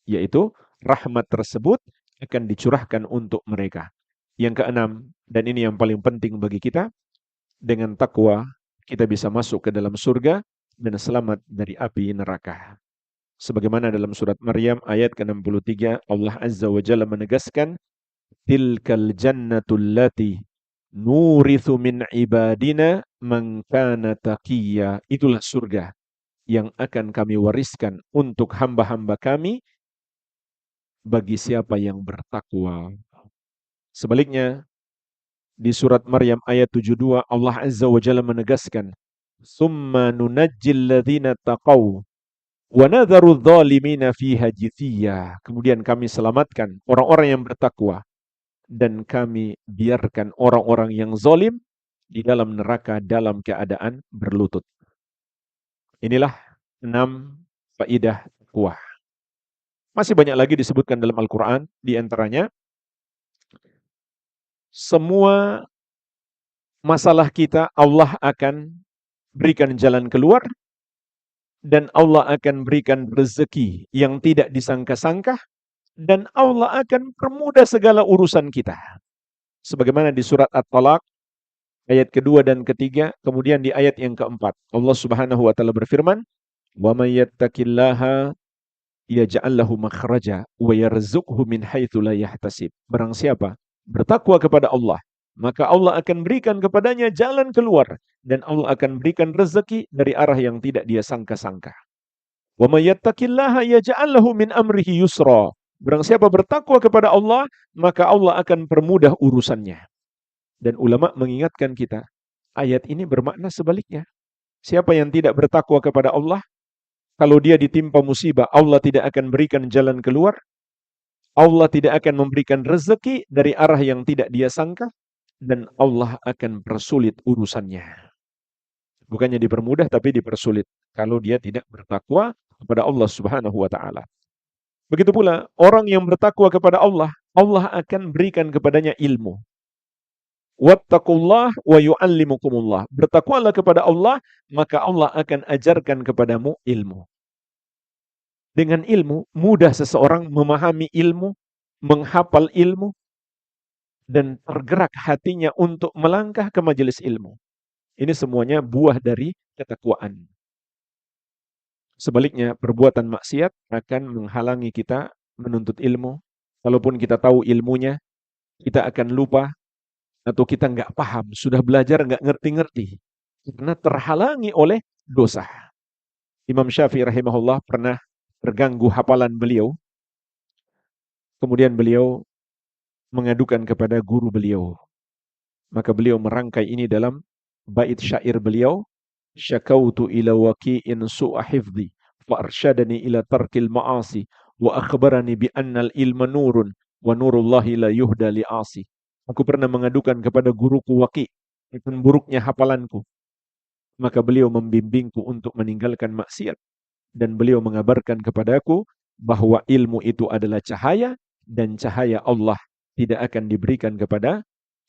Yaitu rahmat tersebut akan dicurahkan untuk mereka. Yang keenam, dan ini yang paling penting bagi kita, dengan takwa kita bisa masuk ke dalam surga dan selamat dari api neraka. Sebagaimana dalam surat Maryam ayat ke-63, Allah Azza wa Jalla menegaskan, tilkal jannatul lati nurithu min ibadina man kana taqiyya. Itulah surga yang akan kami wariskan untuk hamba-hamba kami bagi siapa yang bertakwa. Sebaliknya, di surat Maryam ayat 72, Allah Azza wa Jalla menegaskan, summa nunajjil ladzina taqaw wa nadharu adh-dhalimina fiha jithiya. Kemudian kami selamatkan orang-orang yang bertakwa dan kami biarkan orang-orang yang zalim di dalam neraka dalam keadaan berlutut. Inilah 6 faidah takwa. Masih banyak lagi disebutkan dalam Al-Quran, di antaranya semua masalah kita Allah akan berikan jalan keluar, dan Allah akan berikan rezeki yang tidak disangka-sangka, dan Allah akan permudah segala urusan kita. Sebagaimana di surat At-Talaq ayat kedua dan ketiga, kemudian di ayat yang keempat, Allah Subhanahu wa taala berfirman, "Wa may yattaqillaha yaj'al lahu makhraja wa yarzuqhu min haitsu la yahtasib." Barang siapa bertakwa kepada Allah, maka Allah akan berikan kepadanya jalan keluar, dan Allah akan berikan rezeki dari arah yang tidak dia sangka-sangka. Wa may yattaqillaha yaj'al lahu min amrihi yusra. Barang siapa bertakwa kepada Allah, maka Allah akan permudah urusannya. Dan ulama mengingatkan kita, ayat ini bermakna sebaliknya. Siapa yang tidak bertakwa kepada Allah, kalau dia ditimpa musibah, Allah tidak akan berikan jalan keluar, Allah tidak akan memberikan rezeki dari arah yang tidak dia sangka, dan Allah akan persulit urusannya. Bukannya dipermudah, tapi dipersulit kalau dia tidak bertakwa kepada Allah Subhanahu wa taala. Begitu pula orang yang bertakwa kepada Allah, Allah akan berikan kepadanya ilmu. Wattaqullah wa yu'allimukumullah. Bertakwalah kepada Allah, maka Allah akan ajarkan kepadamu ilmu. Dengan ilmu, mudah seseorang memahami ilmu, menghafal ilmu, dan tergerak hatinya untuk melangkah ke majelis ilmu. Ini semuanya buah dari ketakwaan. Sebaliknya, perbuatan maksiat akan menghalangi kita menuntut ilmu. Kalaupun kita tahu ilmunya, kita akan lupa, atau kita nggak paham, sudah belajar nggak ngerti-ngerti, karena terhalangi oleh dosa. Imam Syafi'i rahimahullah pernah terganggu hafalan beliau, kemudian beliau mengadukan kepada guru beliau. Maka beliau merangkai ini dalam bait syair beliau, syakautu ila waqi'in su'a hifdhi fa arsyadani ila tarkil ma'asi wa akhbarani bi annal ilma nurun wa nurullahi la yuhda li'asi. Aku pernah mengadukan kepada guruku Waqi tentang buruknya hafalanku. Maka beliau membimbingku untuk meninggalkan maksiat dan beliau mengabarkan kepadaku bahwa ilmu itu adalah cahaya, dan cahaya Allah tidak akan diberikan kepada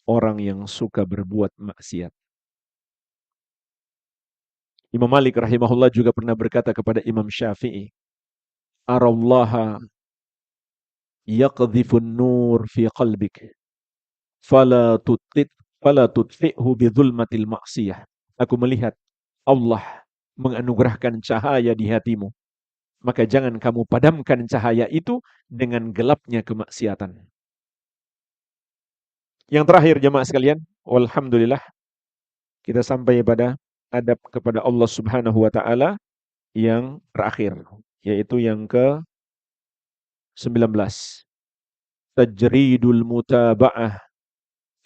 orang yang suka berbuat maksiat. Imam Malik rahimahullah juga pernah berkata kepada Imam Syafi'i, Arallaha yaqdhifun nur fi qalbik, fala tutit fala tutfi'hu bidhulmatil ma'siyah. Aku melihat Allah menganugerahkan cahaya di hatimu, maka jangan kamu padamkan cahaya itu dengan gelapnya kemaksiatan. Yang terakhir jemaah sekalian, walhamdulillah, kita sampai pada adab kepada Allah Subhanahu wa taala yang terakhir, yaitu yang ke-19. Tajridul mutaba'ah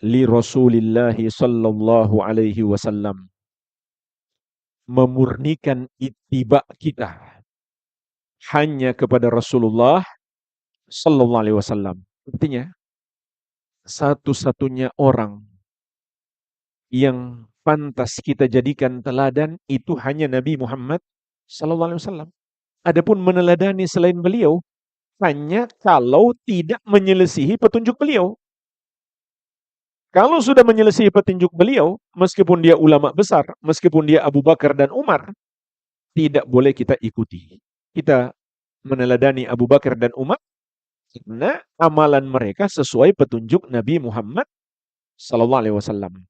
li Rasulillah sallallahu alaihi wasallam. Memurnikan ittiba kita hanya kepada Rasulullah sallallahu alaihi wasallam. Artinya, satu-satunya orang yang pantas kita jadikan teladan itu hanya Nabi Muhammad sallallahu alaihi wasallam. Adapun meneladani selain beliau hanya kalau tidak menyelisihi petunjuk beliau. Kalau sudah menyelisihi petunjuk beliau, meskipun dia ulama besar, meskipun dia Abu Bakar dan Umar, tidak boleh kita ikuti. Kita meneladani Abu Bakar dan Umar karena amalan mereka sesuai petunjuk Nabi Muhammad sallallahu alaihi wasallam.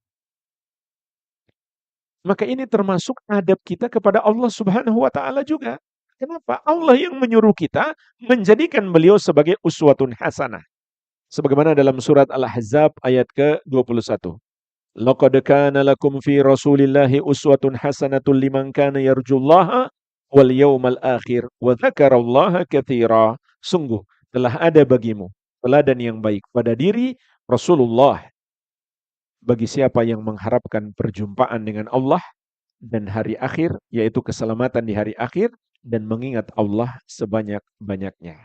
Maka ini termasuk adab kita kepada Allah Subhanahu wa taala juga. Kenapa? Allah yang menyuruh kita menjadikan beliau sebagai uswatun hasanah. Sebagaimana dalam surat Al-Ahzab ayat ke-21. Laqad kana lakum fi Rasulillahi uswatun hasanatun liman kana yarjullaha wal yawmal akhir wa dzakarallaha katsira. Sungguh telah ada bagimu teladan yang baik pada diri Rasulullah bagi siapa yang mengharapkan perjumpaan dengan Allah dan hari akhir, yaitu keselamatan di hari akhir, dan mengingat Allah sebanyak-banyaknya.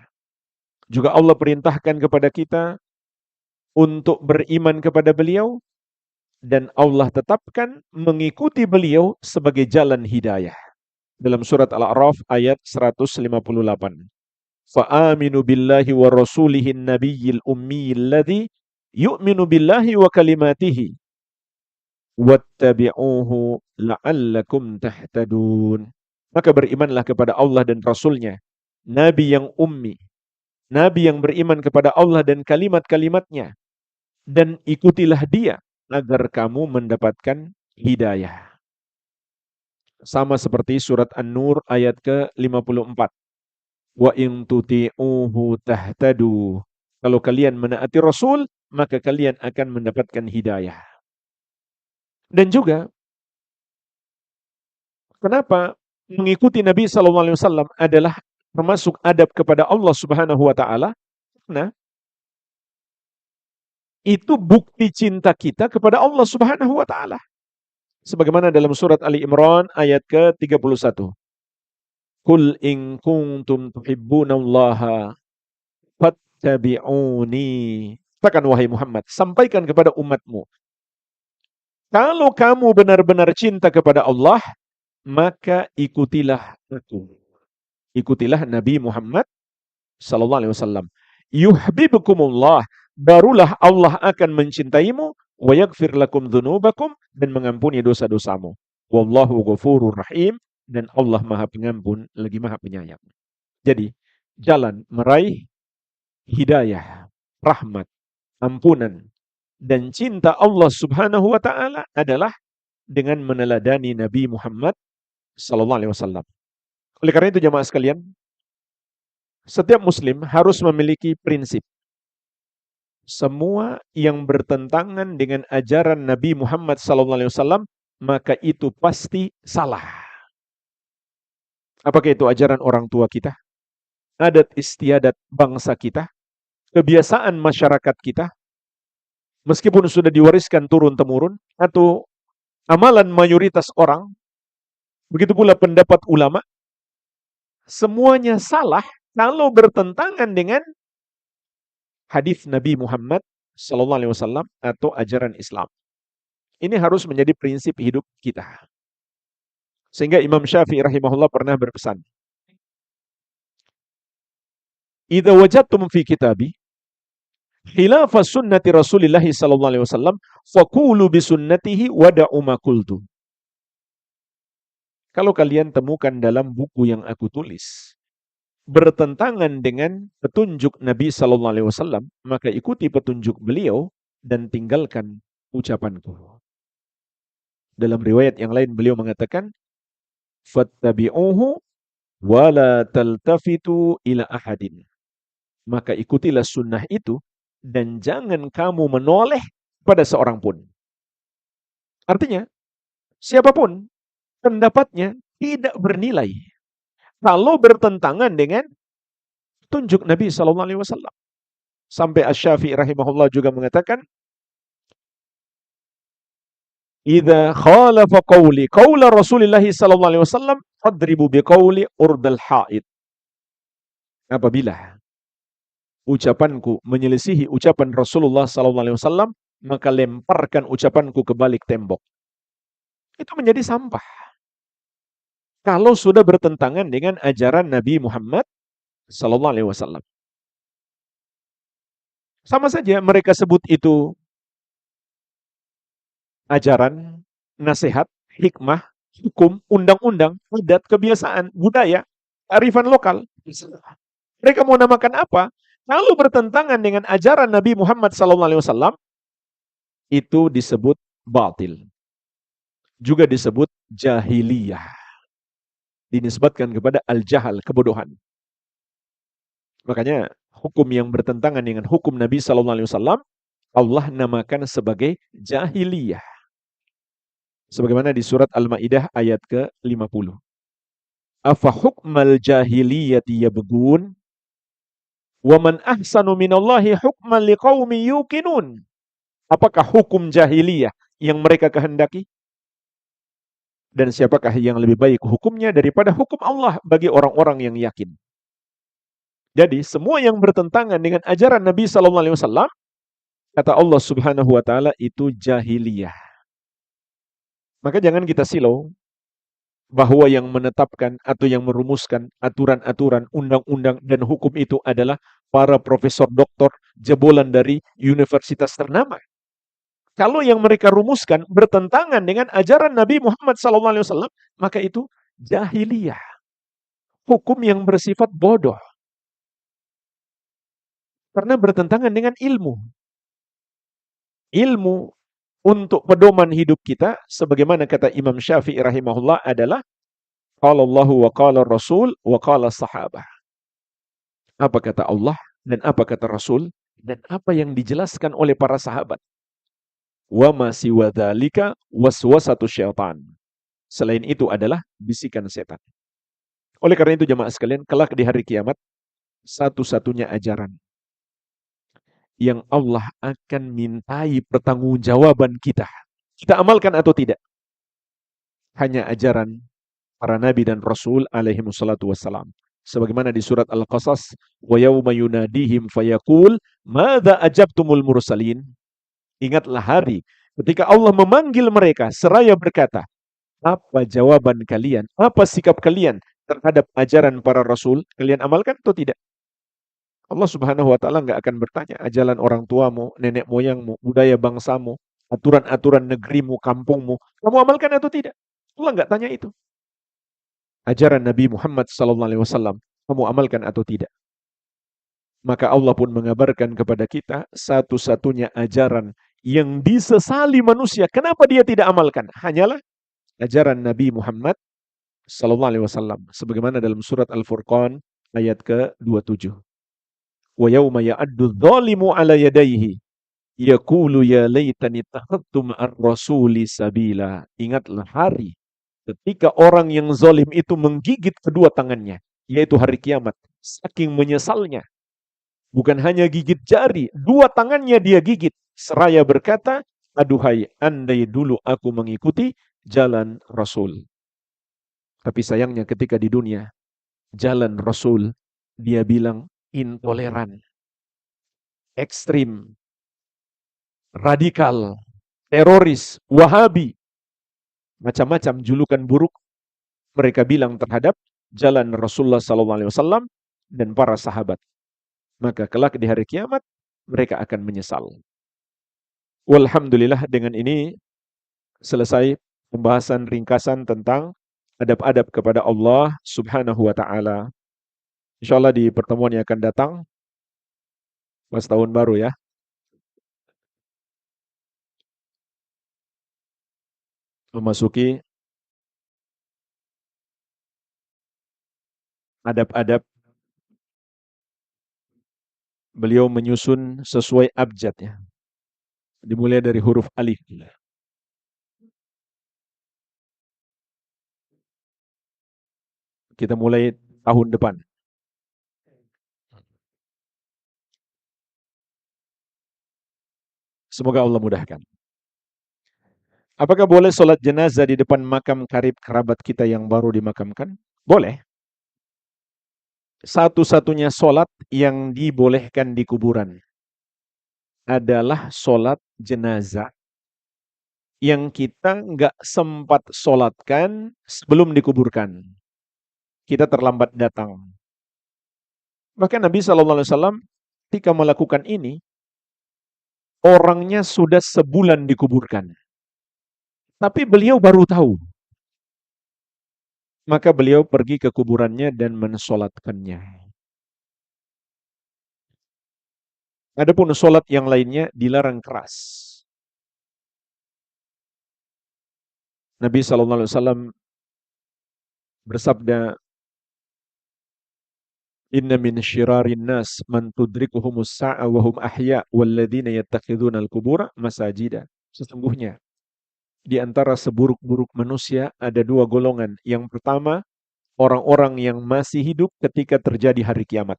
Juga Allah perintahkan kepada kita untuk beriman kepada beliau, dan Allah tetapkan mengikuti beliau sebagai jalan hidayah. Dalam surat Al-A'raf ayat 158. Fa'aminu billahi wa rasulihin nabiyyil ummiyil ladzi yu'minu billahi wa kalimatihi wattabi'uhu la'allakum tahtadun. Maka berimanlah kepada Allah dan Rasulnya, Nabi yang ummi, Nabi yang beriman kepada Allah dan kalimat-kalimatnya, dan ikutilah dia agar kamu mendapatkan hidayah. Sama seperti surat An-Nur ayat ke-54. Wa in tuti'uhu tahtadu. Kalau kalian menaati Rasul, maka kalian akan mendapatkan hidayah. Dan juga, kenapa mengikuti Nabi SAW adalah termasuk adab kepada Allah Subhanahu wa taala? Nah, itu bukti cinta kita kepada Allah Subhanahu wa taala. Sebagaimana dalam surat Ali Imran ayat ke-31. Qul in kuntum tuhibbunallaha fattabi'uni. Katakan wahai Muhammad, sampaikan kepada umatmu, kalau kamu benar-benar cinta kepada Allah, maka ikutilah aku. Ikutilah Nabi Muhammad sallallahu alaihi wasallam. Yuhibbukumullah, barulah Allah akan mencintaimu, wa yaghfir lakum dzunubakum, dan mengampuni dosa-dosamu. Wallahu ghafurur rahim, dan Allah Maha Pengampun lagi Maha Penyayang. Jadi, jalan meraih hidayah, rahmat, ampunan, dan cinta Allah Subhanahu wa taala adalah dengan meneladani Nabi Muhammad sallallahu alaihi wasallam. Oleh karena itu jemaah sekalian, setiap muslim harus memiliki prinsip. Semua yang bertentangan dengan ajaran Nabi Muhammad SAW, maka itu pasti salah. Apakah itu ajaran orang tua kita, adat istiadat bangsa kita, kebiasaan masyarakat kita, meskipun sudah diwariskan turun-temurun, atau amalan mayoritas orang, begitu pula pendapat ulama, semuanya salah kalau bertentangan dengan hadis Nabi Muhammad SAW atau ajaran Islam. Ini harus menjadi prinsip hidup kita. Sehingga Imam Syafi'i rahimahullah pernah berpesan, idza wajadtum fi kitabi khilafa sunnati Rasulillah sallallahu alaihi wasallam faqulu bi sunnatihi wada'u ma qultu. Kalau kalian temukan dalam buku yang aku tulis bertentangan dengan petunjuk Nabi sallallahu alaihi wasallam, maka ikuti petunjuk beliau dan tinggalkan ucapanku. Dalam riwayat yang lain beliau mengatakan, fattabi'uhu wa la taltafitu ila ahadin. Maka ikutilah sunnah itu dan jangan kamu menoleh pada seorang pun. Artinya, siapapun pendapatnya tidak bernilai kalau bertentangan dengan tunjuk Nabi sallallahu alaihi wasallam. Sampai Asy-Syafi'i rahimahullah juga mengatakan, idza khalafa qawli qaula Rasulillah sallallahu alaihi wasallam fadribu biqauli urdal haid. Apabila ucapanku menyelisihi ucapan Rasulullah sallallahu alaihi wasallam, maka lemparkan ucapanku ke balik tembok. Itu menjadi sampah. Kalau sudah bertentangan dengan ajaran Nabi Muhammad sallallahu alaihi wasallam. Sama saja mereka sebut itu ajaran, nasihat, hikmah, hukum, undang-undang, adat, kebiasaan, budaya, kearifan lokal. Mereka mau namakan apa? Kalau bertentangan dengan ajaran Nabi Muhammad SAW, itu disebut batil. Juga disebut jahiliyah. Dinisbatkan kepada al-jahal, kebodohan. Makanya hukum yang bertentangan dengan hukum Nabi SAW, Allah namakan sebagai jahiliyah. Sebagaimana di surat Al-Maidah ayat ke-50. Afa hukmal jahiliyati yabghun wa man ahsanu minallahi hukman liqaumi yuqinun. Apakah hukum jahiliyah yang mereka kehendaki? Dan siapakah yang lebih baik hukumnya daripada hukum Allah bagi orang-orang yang yakin? Jadi semua yang bertentangan dengan ajaran Nabi SAW, kata Allah Subhanahu wa taala, itu jahiliyah. Maka jangan kita silau bahwa yang menetapkan atau yang merumuskan aturan-aturan, undang-undang dan hukum itu adalah para profesor doktor jebolan dari universitas ternama. Kalau yang mereka rumuskan bertentangan dengan ajaran Nabi Muhammad SAW, maka itu jahiliyah. Hukum yang bersifat bodoh. Karena bertentangan dengan ilmu. Ilmu untuk pedoman hidup kita, sebagaimana kata Imam Syafi'i rahimahullah, adalah qala Allahu wa qala Rasul wa qala sahabah. Apa kata Allah dan apa kata Rasul dan apa yang dijelaskan oleh para sahabat. Wa ma siwa dzalika waswasatu syaitan. Selain itu adalah bisikan setan. Oleh karena itu jemaah sekalian, kelak di hari kiamat, satu-satunya ajaran yang Allah akan mintai pertanggungjawaban kita. Kita amalkan atau tidak? Hanya ajaran para nabi dan rasul alaihi wassalatu wassalam. Sebagaimana di surat Al-Qasas, wa yauma yunadihim fayaqul madza ajabtumul mursalin. Ingatlah hari ketika Allah memanggil mereka seraya berkata, apa jawaban kalian? Apa sikap kalian terhadap ajaran para rasul? Kalian amalkan atau tidak? Allah Subhanahu wa taala enggak akan bertanya ajaran orang tuamu, nenek moyangmu, budaya bangsamu, aturan-aturan negerimu, kampungmu, kamu amalkan atau tidak? Allah enggak tanya itu. Ajaran Nabi Muhammad SAW, kamu amalkan atau tidak? Maka Allah pun mengabarkan kepada kita satu-satunya ajaran yang disesali manusia. Kenapa dia tidak amalkan? Hanyalah ajaran Nabi Muhammad SAW. Sebagaimana dalam surat Al-Furqan ayat ke-27. Wa yawma ya'addu dzalimu ala yadayhi yaqulu ya laitani takhadtu ma'ar rasuli sabila. Ingatlah hari ketika orang yang zalim itu menggigit kedua tangannya, yaitu hari kiamat, saking menyesalnya. Bukan hanya gigit jari, dua tangannya dia gigit, seraya berkata, aduhai, andai dulu aku mengikuti jalan Rasul. Tapi sayangnya ketika di dunia, jalan Rasul, dia bilang intoleran, ekstrim, radikal, teroris, wahabi, macam-macam julukan buruk mereka bilang terhadap jalan Rasulullah SAW dan para sahabat. maka kelak di hari kiamat mereka akan menyesal. Walhamdulillah, dengan ini selesai pembahasan ringkasan tentang adab-adab kepada Allah Subhanahu wa taala. Insyaallah di pertemuan yang akan datang pas tahun baru ya, memasuki adab-adab. Beliau menyusun sesuai abjadnya. Dimulai dari huruf alif. Kita mulai tahun depan. Semoga Allah mudahkan. Apakah boleh sholat jenazah di depan makam karib kerabat kita yang baru dimakamkan? Boleh. Satu-satunya sholat yang dibolehkan di kuburan adalah sholat jenazah yang kita nggak sempat sholatkan sebelum dikuburkan. Kita terlambat datang. Bahkan Nabi SAW ketika melakukan ini, orangnya sudah sebulan dikuburkan. Tapi beliau baru tahu. Maka beliau pergi ke kuburannya dan mensolatkannya. Adapun solat yang lainnya dilarang keras. Nabi SAW bersabda, Inna min syirarin nas man tudrikuhumus sa'a wa hum ahya walladzina yattakhidhuna al-qubura masajida. Sesungguhnya di antara seburuk-buruk manusia ada dua golongan. Yang pertama, orang-orang yang masih hidup ketika terjadi hari kiamat.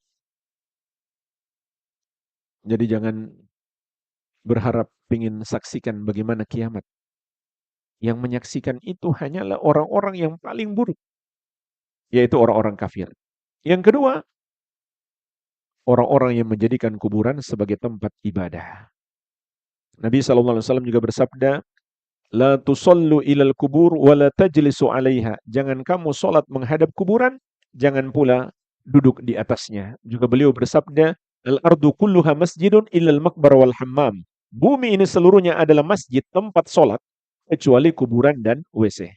Jadi jangan berharap ingin saksikan bagaimana kiamat. Yang menyaksikan itu hanyalah orang-orang yang paling buruk, yaitu orang-orang kafir. Yang kedua, orang-orang yang menjadikan kuburan sebagai tempat ibadah. Nabi SAW juga bersabda, La tusallu ilal kubur wa la tajlisu alaiha. Jangan kamu sholat menghadap kuburan, jangan pula duduk di atasnya. Juga beliau bersabda, Al-ardu kulluha masjidun illal makbar wal hammam. Bumi ini seluruhnya adalah masjid, tempat sholat, kecuali kuburan dan WC.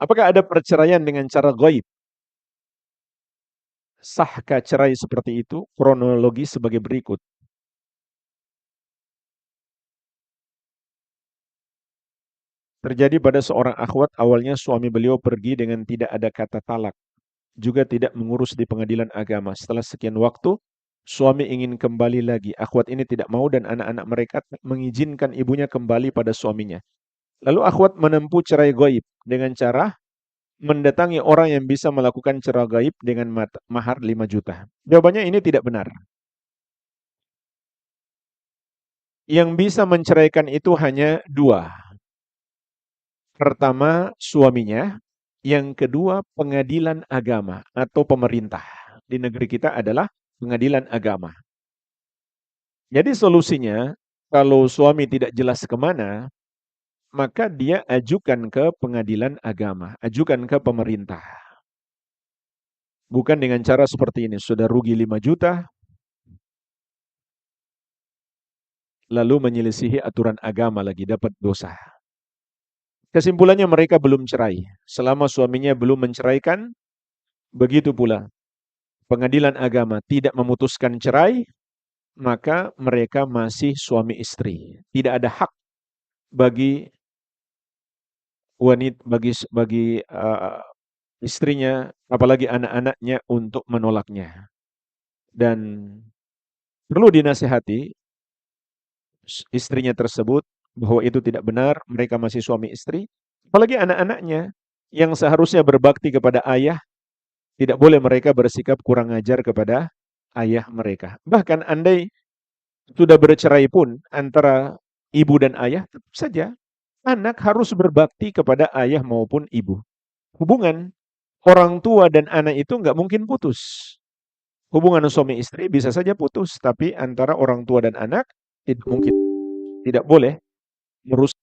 Apakah ada perceraian dengan cara gaib? Sahkah cerai seperti itu? Kronologi sebagai berikut. Terjadi pada seorang akhwat, awalnya suami beliau pergi dengan tidak ada kata talak. Juga tidak mengurus di pengadilan agama. Setelah sekian waktu, suami ingin kembali lagi. Akhwat ini tidak mau dan anak-anak mereka mengizinkan ibunya kembali pada suaminya. Lalu akhwat menempuh cerai gaib dengan cara mendatangi orang yang bisa melakukan cerai gaib dengan mahar 5 juta. Jawabannya ini tidak benar. Yang bisa menceraikan itu hanya dua. Pertama, suaminya. Yang kedua, pengadilan agama atau pemerintah. Di negeri kita adalah pengadilan agama. Jadi solusinya, kalau suami tidak jelas kemana, maka dia ajukan ke pengadilan agama, ajukan ke pemerintah. Bukan dengan cara seperti ini, sudah rugi 5 juta, lalu menyelisihi aturan agama lagi, dapat dosa. Kesimpulannya mereka belum cerai. Selama suaminya belum menceraikan, begitu pula pengadilan agama tidak memutuskan cerai, maka mereka masih suami istri. Tidak ada hak bagi wanita, bagi istrinya, apalagi anak-anaknya untuk menolaknya. Dan perlu dinasihati istrinya tersebut bahwa itu tidak benar, mereka masih suami istri. Apalagi anak-anaknya yang seharusnya berbakti kepada ayah, tidak boleh mereka bersikap kurang ajar kepada ayah mereka. Bahkan andai sudah bercerai pun antara ibu dan ayah, tetap saja anak harus berbakti kepada ayah maupun ibu. Hubungan orang tua dan anak itu nggak mungkin putus. Hubungan suami istri bisa saja putus, tapi antara orang tua dan anak tidak mungkin, tidak boleh merusak.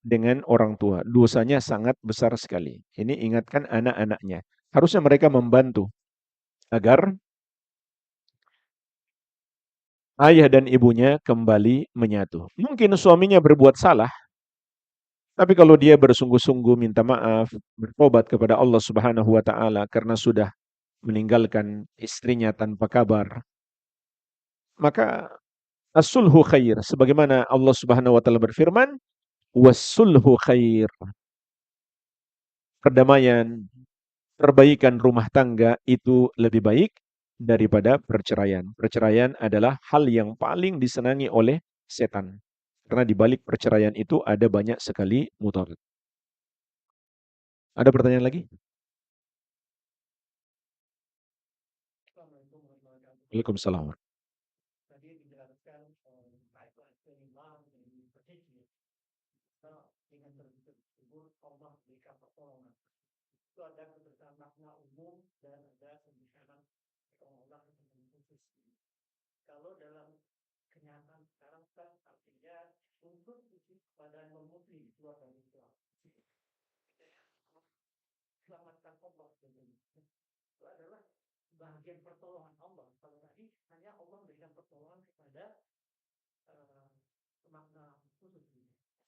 dengan orang tua. Dosanya sangat besar sekali. Ini ingatkan anak-anaknya. Harusnya mereka membantu agar ayah dan ibunya kembali menyatu. Mungkin suaminya berbuat salah, tapi kalau dia bersungguh-sungguh minta maaf, bertobat kepada Allah Subhanahu wa taala karena sudah meninggalkan istrinya tanpa kabar, maka as-sulhu khair. Sebagaimana Allah Subhanahu wa taala berfirman, was-sulhu khair. Perdamaian, perbaikan rumah tangga itu lebih baik daripada perceraian. Perceraian adalah hal yang paling disenangi oleh setan. Karena di balik perceraian itu ada banyak sekali mudarat. Ada pertanyaan lagi? Waalaikumsalam.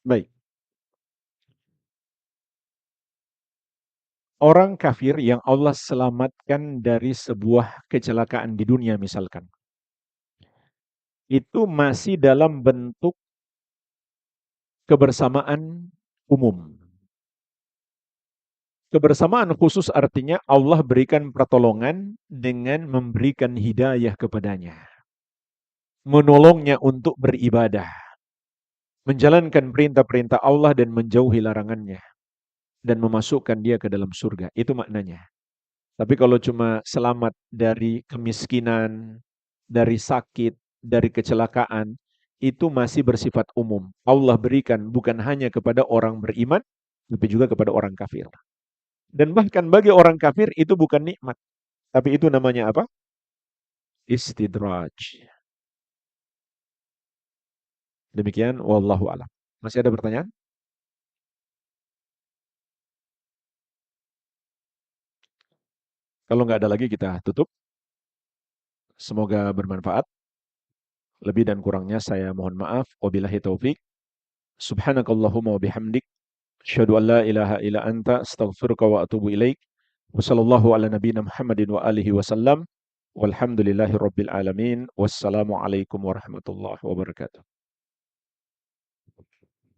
Baik. Orang kafir yang Allah selamatkan dari sebuah kecelakaan di dunia misalkan. Itu masih dalam bentuk kebersamaan umum. Kebersamaan khusus artinya Allah berikan pertolongan dengan memberikan hidayah kepadanya. Menolongnya untuk beribadah. Menjalankan perintah-perintah Allah dan menjauhi larangannya. Dan memasukkan dia ke dalam surga. Itu maknanya. Tapi kalau cuma selamat dari kemiskinan, dari sakit, dari kecelakaan, itu masih bersifat umum. Allah berikan bukan hanya kepada orang beriman, tapi juga kepada orang kafir. Dan bahkan bagi orang kafir itu bukan nikmat. Tapi itu namanya apa? Istidraj. Demikian, wallahu alam. Masih ada pertanyaan? Kalau nggak ada lagi kita tutup. Semoga bermanfaat. Lebih dan kurangnya saya mohon maaf. Wabillahi taufik. Subhanakallahumma wa bihamdik. Asyhadu an la ilaha illa anta astaghfiruka wa atubu ilaik. Wassallallahu ala nabiyyina Muhammadin wa alihi wasallam. Walhamdulillahi rabbil alamin. Wassalamu alaikum warahmatullahi wabarakatuh.